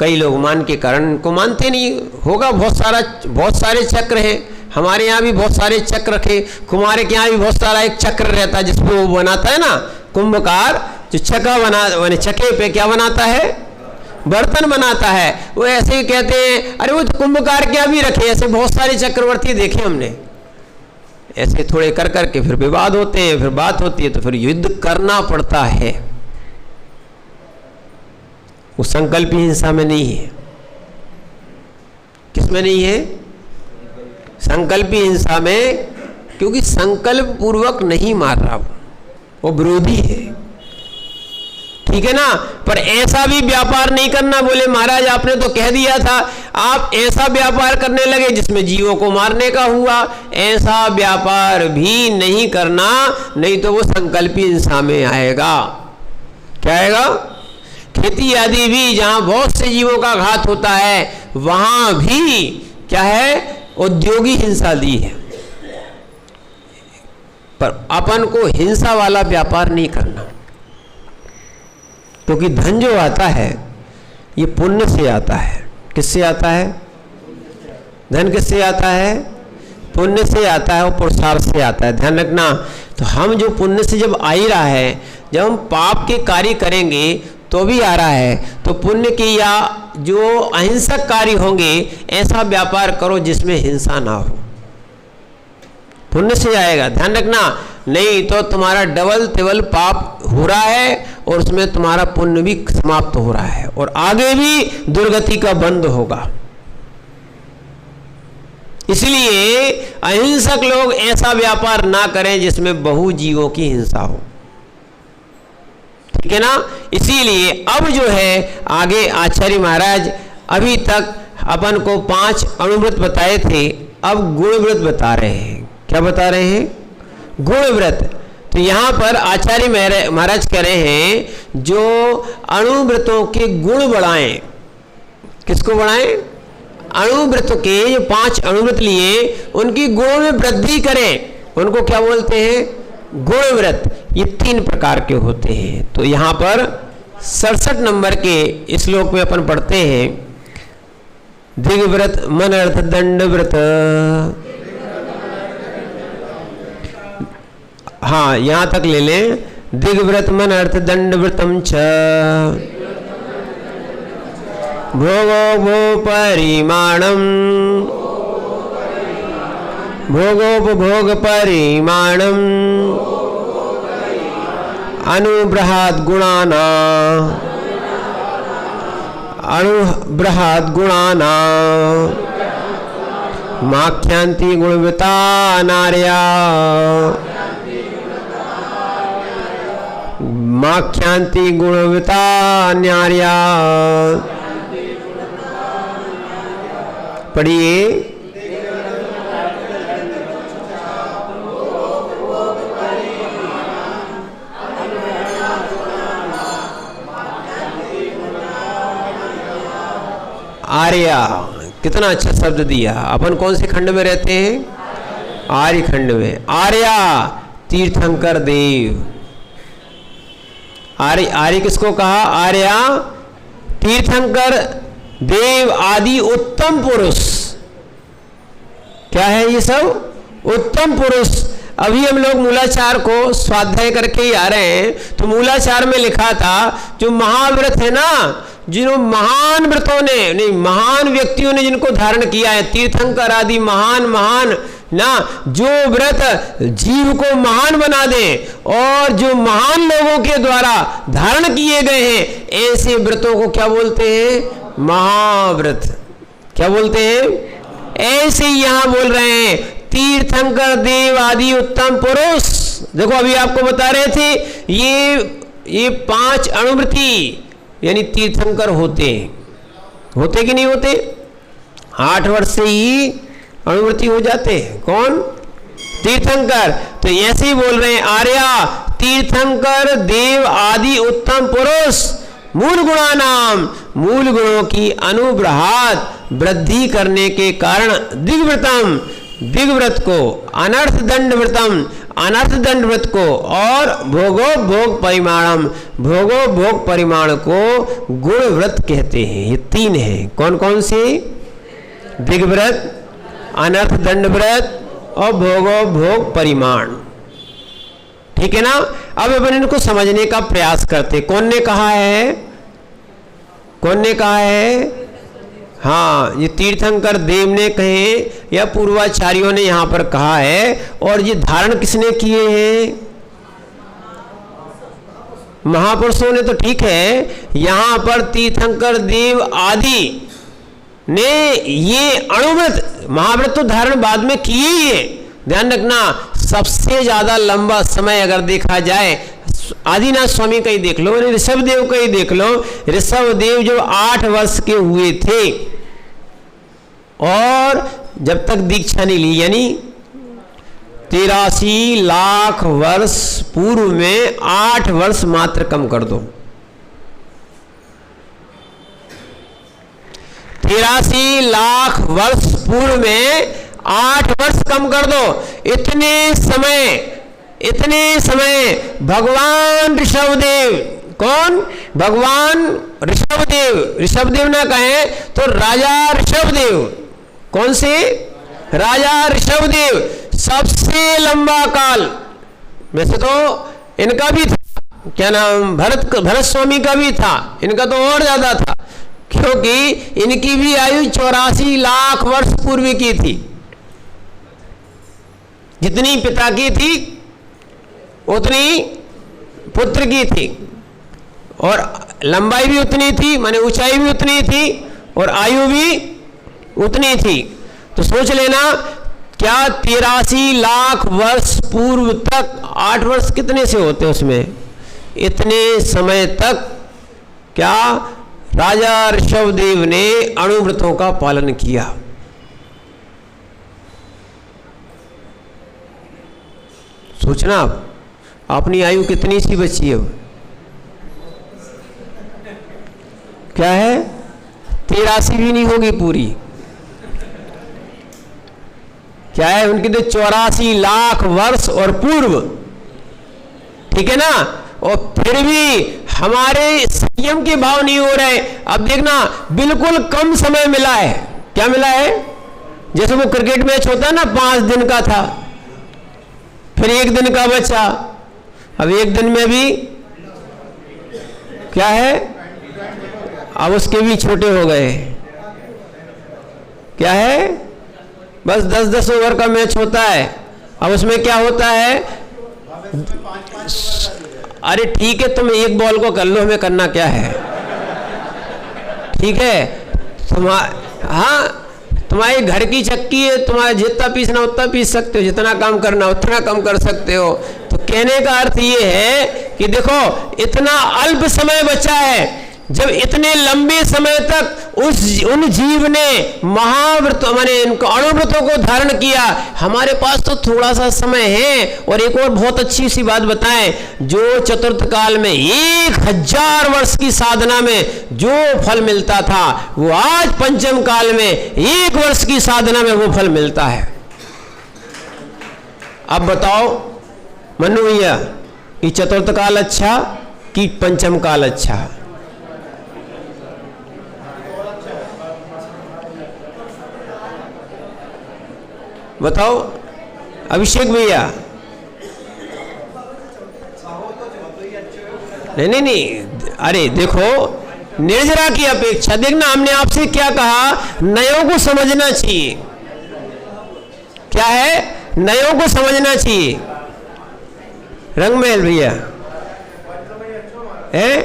कई लोग मान के कारण को मानते नहीं होगा। बहुत सारे चक्र हैं, हमारे यहाँ भी बहुत सारे चक्र रखे, कुमार के यहाँ भी बहुत सारा एक चक्र रहता है जिसको वो बनाता है ना कुंभकार, जो चके पे क्या बनाता है, बर्तन बनाता है। वो ऐसे ही कहते हैं अरे वो कुंभकार क्या भी रखे। ऐसे बहुत सारे चक्रवर्ती देखे हमने, ऐसे थोड़े कर करके फिर विवाद होते हैं, फिर बात होती है तो फिर युद्ध करना पड़ता है। वो संकल्पी हिंसा में नहीं है। किस में नहीं है? संकल्पी हिंसा में, क्योंकि संकल्प पूर्वक नहीं मार रहा, वो विरोधी है, ठीक है ना। पर ऐसा भी व्यापार नहीं करना। बोले महाराज आपने तो कह दिया था, आप ऐसा व्यापार करने लगे जिसमें जीवों को मारने का हुआ। ऐसा व्यापार भी नहीं करना, नहीं तो वो संकल्पी हिंसा में आएगा। क्या आएगा? खेती आदि भी जहां बहुत से जीवों का घात होता है, वहां भी क्या है? औद्योगिक हिंसा दी है। पर अपन को हिंसा वाला व्यापार नहीं करना, क्योंकि धन जो आता है ये पुण्य से आता है। किससे आता है? धन किससे आता है? पुण्य से आता है और पुरुषार्थ से आता है। ध्यान रखना। तो हम जो पुण्य से जब आ ही रहा है, जब हम पाप के कार्य करेंगे तो भी आ रहा है, तो पुण्य की या जो अहिंसक कार्य होंगे, ऐसा व्यापार करो जिसमें हिंसा ना हो, पुण्य से आएगा। ध्यान रखना, नहीं तो तुम्हारा डबल तिबल पाप हो रहा है और उसमें तुम्हारा पुण्य भी समाप्त हो रहा है और आगे भी दुर्गति का बंद होगा। इसलिए अहिंसक लोग ऐसा व्यापार ना करें जिसमें बहु जीवों की हिंसा हो, ठीक है ना। इसीलिए अब जो है आगे आचार्य महाराज अभी तक अपन को 5 अणुव्रत बताए थे, अब गुणव्रत बता रहे हैं। क्या बता रहे हैं? गुणव्रत। तो यहाँ पर आचार्य महाराज कह रहे हैं जो अणुव्रतों के गुण बढ़ाएं। किसको बढ़ाएं? अणुव्रत के जो 5 अणुव्रत लिए उनकी गुणों में वृद्धि करें, उनको क्या बोलते हैं? गुणव्रत। ये 3 प्रकार के होते हैं। तो यहाँ पर 67 नंबर के श्लोक में अपन पढ़ते हैं, दिग्व्रत मन अर्थ दंड व्रत। हाँ, यहां तक ले लें, दिग्व्रत मन अर्थ दंड व्रतम च भोगो भो परिमाणम भोगोपभोग परिमाणम अनुबृहद गुणाना अनुबृहद गुणाना माख्यांति गुणवता नार्या माख्यांति गुणवता न्यार्या। पढ़िए। आर्या, कितना अच्छा शब्द दिया। अपन कौन से खंड में रहते हैं? आर्य खंड में। आर्या तीर्थंकर देव। आर्य, आर्य किसको कहा? आर्या तीर्थंकर देव आदि उत्तम पुरुष। क्या है ये सब? उत्तम पुरुष। अभी हम लोग मूलाचार को स्वाध्याय करके ही आ रहे हैं, तो मूलाचार में लिखा था जो महाव्रत है ना, जिन्हों महान व्रतों ने, नहीं महान व्यक्तियों ने जिनको धारण किया है, तीर्थंकर आदि महान महान ना, जो व्रत जीव को महान बना दे और जो महान लोगों के द्वारा धारण किए गए हैं, ऐसे व्रतों को क्या बोलते हैं? महाव्रत। क्या बोलते हैं? ऐसे ही यहां बोल रहे हैं तीर्थंकर देव आदि उत्तम पुरुष। देखो अभी आपको बता रहे थे ये 5 अणुव्रती यानी तीर्थंकर होते कि नहीं होते? 8 वर्ष से ही अणुव्रती हो जाते हैं। कौन? तीर्थंकर। तो ऐसे ही बोल रहे हैं आर्या तीर्थंकर देव आदि उत्तम पुरुष मूल गुणानाम, मूल गुणों की अनुब्रहात वृद्धि करने के कारण दिग्व्रतम, दिग्व्रत को, अनर्थ दंड व्रतम, अनर्थ दंड व्रत को, और भोगो भोग परिमाणम, भोगो भोग परिमाण को गुण व्रत कहते हैं। ये 3 हैं। कौन कौन से? दिग्व्रत, अनर्थ दंड व्रत और भोगो भोग परिमाण। ठीक है ना। अब अपन इनको समझने का प्रयास करते। कौन ने कहा है? कौन ने कहा है? हाँ, ये तीर्थंकर देव ने कहे या पूर्वाचार्यों ने यहाँ पर कहा है। और ये धारण किसने किए हैं? महापुरुषों ने तो ठीक है, यहाँ पर तीर्थंकर देव आदि ने ये अणुव्रत महाव्रत तो धारण बाद में किए ही है। ध्यान रखना, सबसे ज्यादा लंबा समय अगर देखा जाए आदिनाथ स्वामी का ही देख लो, ऋषभ देव का ही देख लो। ऋषभ देव जो 8 वर्ष के हुए थे और जब तक दीक्षा नहीं ली, यानी 83 लाख वर्ष पूर्व में 8 वर्ष मात्र कम कर दो। 83 लाख वर्ष पूर्व में 8 वर्ष कम कर दो। इतने समय भगवान ऋषभदेव, कौन? भगवान ऋषभदेव, ऋषभदेव ना कहें तो राजा ऋषभदेव। कौन से? राजा ऋषभदेव। सबसे लंबा काल, वैसे तो इनका भी था, क्या नाम, भरत स्वामी का भी था, इनका तो और ज्यादा था, क्योंकि इनकी भी आयु 84 लाख वर्ष पूर्व की थी। जितनी पिता की थी उतनी पुत्र की थी, और लंबाई भी उतनी थी, माने ऊंचाई भी उतनी थी, और आयु भी उतनी थी। तो सोच लेना, क्या 83 लाख वर्ष पूर्व तक 8 वर्ष कितने से होते उसमें, इतने समय तक क्या राजा ऋषभदेव ने अणुव्रतों का पालन किया। सोचना आप, अपनी आयु कितनी सी बची है? क्या है? 83 भी नहीं होगी पूरी। क्या है? उनकी तो 84 लाख वर्ष और पूर्व, ठीक है ना। और फिर भी हमारे संयम के भाव नहीं हो रहे। अब देखना, बिल्कुल कम समय मिला है। क्या मिला है? जैसे वो क्रिकेट मैच होता है ना, 5 दिन का था, फिर 1 दिन का बचा, अब 1 दिन में भी क्या है, अब उसके भी छोटे हो गए। क्या है? बस 10-10 ओवर का मैच होता है। अब उसमें क्या होता है? अरे ठीक है, तुम एक बॉल को कर लो, हमें करना क्या है? ठीक है, तुम्हारी घर की चक्की है, तुम्हारा जितना पीसना उतना पीस सकते हो, जितना काम करना उतना कम कर सकते हो। तो कहने का अर्थ ये है कि देखो, इतना अल्प समय बचा है, जब इतने लंबे समय तक उन जीव ने महाव्रत माने इनको अणुव्रतों को धारण किया। हमारे पास तो थोड़ा सा समय है। और एक और बहुत अच्छी सी बात बताएं, जो चतुर्थ काल में 1000 वर्ष की साधना में जो फल मिलता था, वो आज पंचम काल में 1 वर्ष की साधना में वो फल मिलता है। अब बताओ मनु भैया, कि चतुर्थ काल अच्छा कि पंचम काल अच्छा? बताओ अभिषेक भैया। नहीं, अरे देखो, निर्जरा की अपेक्षा, देखना हमने आपसे क्या कहा, नयों को समझना चाहिए। क्या है? नयों को समझना चाहिए। रंगमहल भैया है,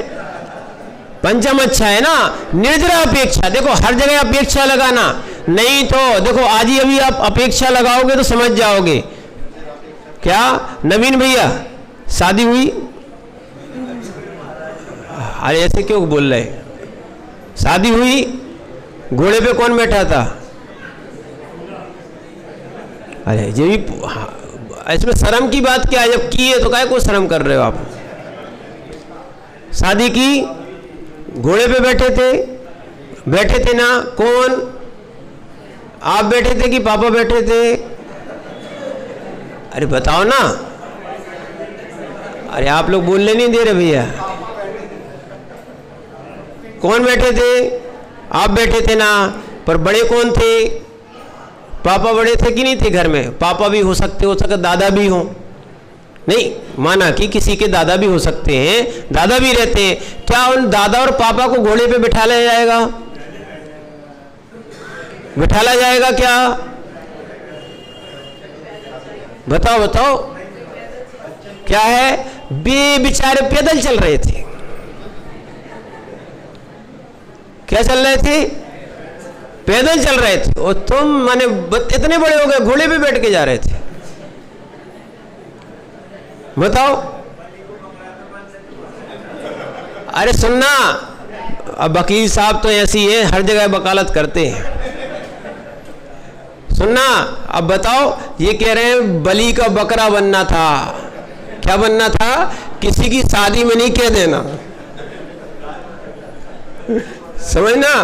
पंचम अच्छा है ना। निर्जरा अपेक्षा, देखो हर जगह अपेक्षा लगाना नहीं, तो देखो आज ही अभी आप अपेक्षा लगाओगे तो समझ जाओगे। क्या नवीन भैया शादी हुई? अरे ऐसे क्यों बोल रहे? शादी हुई, घोड़े पे कौन बैठा था? अरे ये भी, इसमें शर्म की बात क्या है? जब की है तो काहे को शर्म कर रहे हो आप? शादी की, घोड़े पे बैठे थे ना। कौन? आप बैठे थे कि पापा बैठे थे? अरे बताओ ना। अरे आप लोग बोलने नहीं दे रहे भैया। कौन बैठे थे? आप बैठे थे ना। पर बड़े कौन थे? पापा बड़े थे कि नहीं थे घर में? पापा भी हो सकते दादा भी हो। नहीं माना कि किसी के दादा भी हो सकते हैं, दादा भी रहते हैं। क्या उन दादा और पापा को घोड़े पे बिठा लिया जाएगा? बिठाला जाएगा क्या? बताओ। क्या है, वे बेचारे पैदल चल रहे थे। क्या चल रहे थे? पैदल चल रहे थे। और तुम माने इतने बड़े हो गए, घोड़े पे बैठ के जा रहे थे। बताओ। अरे सुनना, अब वकील साहब तो ऐसी है, हर जगह वकालत करते हैं। सुनना, अब बताओ, ये कह रहे हैं बलि का बकरा बनना था। क्या बनना था? किसी की शादी में नहीं कह देना, समझना।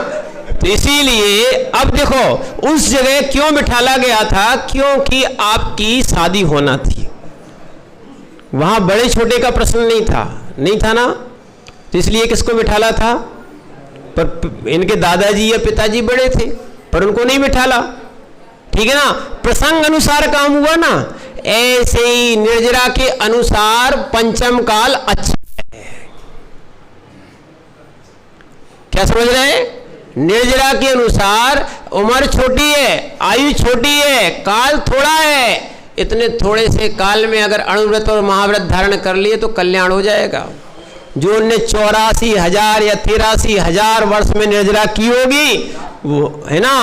तो इसीलिए अब देखो उस जगह क्यों बिठाला गया था, क्योंकि आपकी शादी होना थी। वहां बड़े छोटे का प्रश्न नहीं था ना। तो इसलिए किसको बिठाला था? पर इनके दादाजी या पिताजी बड़े थे, पर उनको नहीं बिठाला। ठीक है ना, प्रसंग अनुसार काम हुआ ना। ऐसे ही निर्जरा के अनुसार पंचम काल अच्छा है। क्या समझ रहे हैं? निर्जरा के अनुसार उम्र छोटी है, आयु छोटी है, काल थोड़ा है। इतने थोड़े से काल में अगर अणुव्रत और महाव्रत धारण कर लिए तो कल्याण हो जाएगा। जो उनने 84,000 या 83,000 वर्ष में निर्जरा की होगी, वो है ना,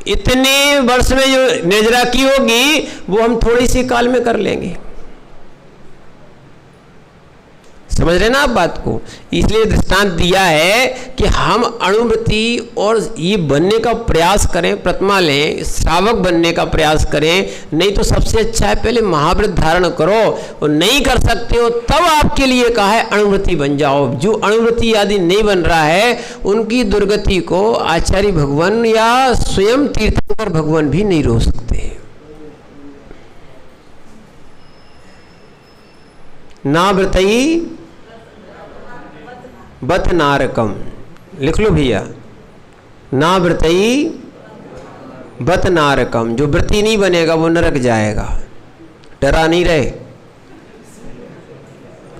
इतने वर्ष में जो निर्जरा की होगी वो हम थोड़ी सी काल में कर लेंगे। समझ रहे ना आप बात को? इसलिए दृष्टांत दिया है कि हम अणुव्रती और ये बनने का प्रयास करें, प्रतिमा लें, श्रावक बनने का प्रयास करें। नहीं तो सबसे अच्छा है पहले महाव्रत धारण करो, और नहीं कर सकते हो तब आपके लिए कहा है अणुव्रती बन जाओ। जो अणुव्रती आदि नहीं बन रहा है उनकी दुर्गति को आचार्य भगवान या स्वयं तीर्थंकर भगवान भी नहीं रोक सकते। ना व्रतई बत नारकम, लिख लो भैया। ना व्रतई बत नारकम, जो व्रती नहीं बनेगा वो नरक जाएगा। डरा नहीं रहे,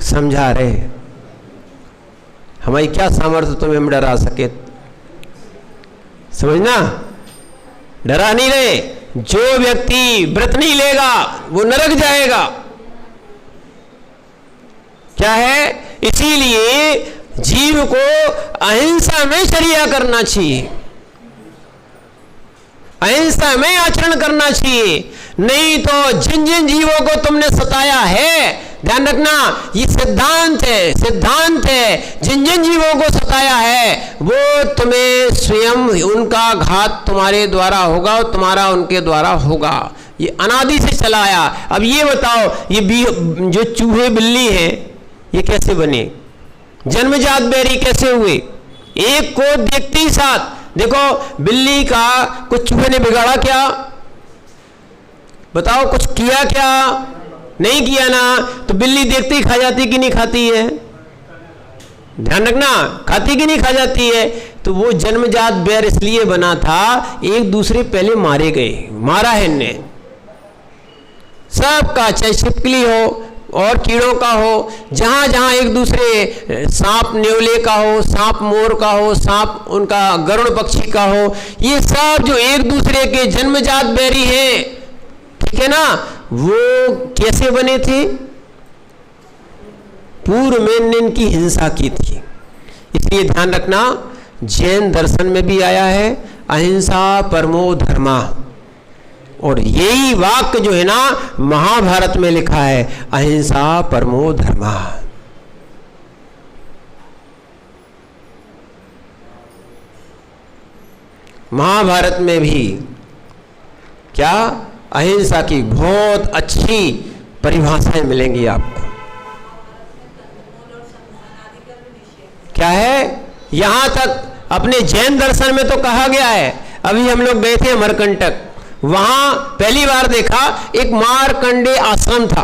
समझा रहे। हमारी क्या सामर्थ्य तुम्हें हम डरा सके, समझना। डरा नहीं रहे। जो व्यक्ति व्रत नहीं लेगा वो नरक जाएगा। क्या है? इसीलिए जीव को अहिंसा में चर्या करना चाहिए, अहिंसा में आचरण करना चाहिए। नहीं तो जिन जिन जीवों को तुमने सताया है, ध्यान रखना, ये सिद्धांत है, सिद्धांत है। जिन जिन जीवों को सताया है वो तुम्हें स्वयं उनका घात तुम्हारे द्वारा होगा और तुम्हारा उनके द्वारा होगा। ये अनादि से चला आया। अब ये बताओ, ये जो चूहे बिल्ली हैं ये कैसे बने? जन्मजात बैरी कैसे हुए? एक को देखते ही साथ। देखो बिल्ली का कुछ चूहे ने बिगाड़ा क्या? बताओ, कुछ किया क्या? नहीं किया ना। तो बिल्ली देखते ही खा जाती कि नहीं खाती है? ध्यान रखना, खाती कि नहीं खा जाती है। तो वो जन्मजात बैर इसलिए बना था, एक दूसरे पहले मारे गए, मारा है इनने सबका, चाहे छिपकली हो और कीड़ों का हो, जहां जहां एक दूसरे, सांप नेवले का हो, सांप मोर का हो, सांप उनका गरुड़ पक्षी का हो, ये सब जो एक दूसरे के जन्मजात बैरी हैं, ठीक है ना, वो कैसे बने थे? पूर्व में इनकी हिंसा की थी। इसलिए ध्यान रखना, जैन दर्शन में भी आया है अहिंसा परमो धर्मा, और यही वाक्य जो है ना महाभारत में लिखा है, अहिंसा परमो धर्मा। महाभारत में भी क्या अहिंसा की बहुत अच्छी परिभाषाएं मिलेंगी आपको। क्या है? यहां तक अपने जैन दर्शन में तो कहा गया है। अभी हम लोग गए थे अमरकंटक, वहां पहली बार देखा एक मार्कंडे आश्रम था।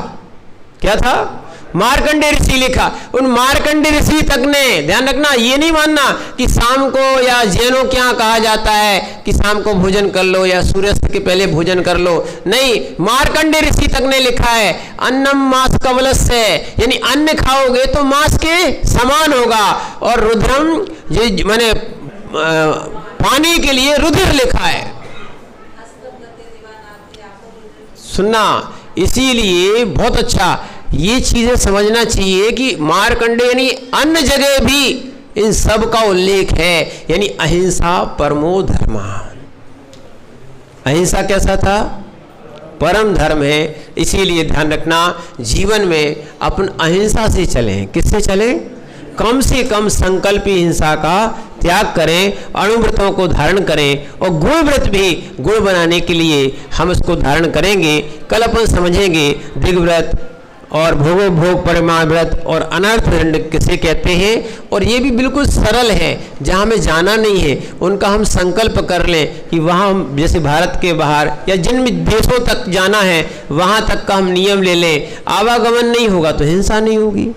क्या था? मार्कंडे ऋषि लिखा। उन मार्कंडे ऋषि तक ने, ध्यान रखना, ये नहीं मानना कि शाम को या जैनों के यहाँ कहा जाता है कि शाम को भोजन कर लो या सूर्यास्त के पहले भोजन कर लो, नहीं, मार्कंडे ऋषि तक ने लिखा है अन्नम मांस कवलस्य, यानी अन्न खाओगे तो मांस के समान होगा। और रुद्रम, ये माने पानी के लिए रुधिर लिखा है। सुनना, इसीलिए बहुत अच्छा, ये चीज़ें समझना चाहिए कि मार्कंडेय यानी अन्य जगह भी इन सब का उल्लेख है। यानी अहिंसा परमो धर्मा, अहिंसा कैसा था? परम धर्म है। इसीलिए ध्यान रखना, जीवन में अपन अहिंसा से चलें। किससे चलें? कम से कम संकल्पी हिंसा का त्याग करें, अणुव्रतों को धारण करें, और गुण व्रत भी गुण बनाने के लिए हम इसको धारण करेंगे। कल अपन समझेंगे दिग्व्रत और भोगो भोग परिमाण व्रत और अनर्थ दंड किसे कहते हैं। और ये भी बिल्कुल सरल है, जहाँ हमें जाना नहीं है उनका हम संकल्प कर लें कि वहाँ हम, जैसे भारत के बाहर या जिन देशों तक जाना है वहाँ तक का हम नियम ले लें। आवागमन नहीं होगा तो हिंसा नहीं होगी।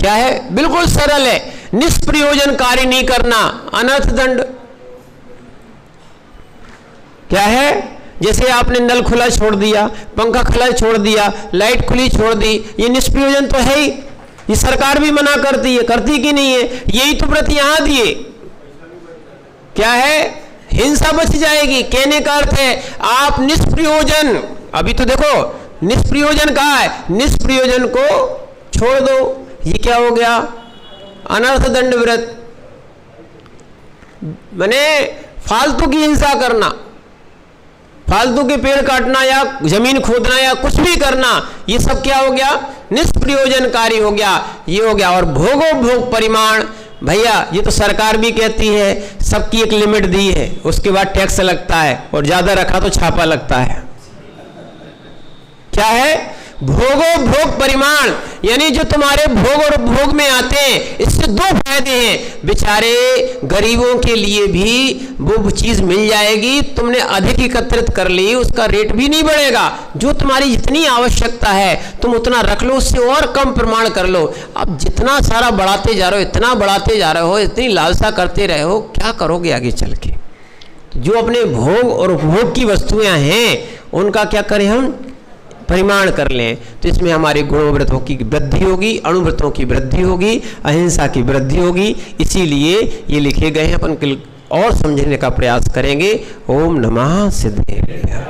क्या है? बिल्कुल सरल है। निष्प्रयोजन कार्य नहीं करना, अनर्थ दंड। क्या है? जैसे आपने नल खुला छोड़ दिया, पंखा खुला छोड़ दिया, लाइट खुली छोड़ दी, ये निष्प्रयोजन तो है ही। ये सरकार भी मना करती है, करती कि नहीं है? यही तो व्रत यहां दिए। क्या है? हिंसा बच जाएगी। कहने का अर्थ है आप निष्प्रयोजन, अभी तो देखो निष्प्रयोजन कहा है, निष्प्रयोजन को छोड़ दो। ये क्या हो गया? अनर्थ दंड व्रत। माने फालतू की हिंसा करना, फालतू के पेड़ काटना या जमीन खोदना या कुछ भी करना, ये सब क्या हो गया? निष्प्रयोजनकारी हो गया। ये हो गया। और भोगो भोग परिमाण, भैया ये तो सरकार भी कहती है, सबकी एक लिमिट दी है, उसके बाद टैक्स लगता है, और ज्यादा रखा तो छापा लगता है। क्या है? भोगो भोग परिमाण, यानी जो तुम्हारे भोग और भोग में आते हैं, इससे दो फायदे हैं। बेचारे गरीबों के लिए भी वो चीज मिल जाएगी, तुमने अधिक एकत्रित कर ली, उसका रेट भी नहीं बढ़ेगा। जो तुम्हारी जितनी आवश्यकता है तुम उतना रख लो, उससे और कम प्रमाण कर लो। अब जितना सारा बढ़ाते जा रहे हो, इतना बढ़ाते जा रहे हो, इतनी लालसा करते रहे हो, क्या करोगे आगे चल के? जो अपने भोग और उपभोग की वस्तुएं हैं उनका क्या करें? हम परिमाण कर लें, तो इसमें हमारे गुणव्रतों की वृद्धि होगी, अणुव्रतों की वृद्धि होगी, अहिंसा की वृद्धि होगी। इसीलिए ये लिखे गए हैं, अपन और समझने का प्रयास करेंगे। ओम नमः सिद्धेभ्यः।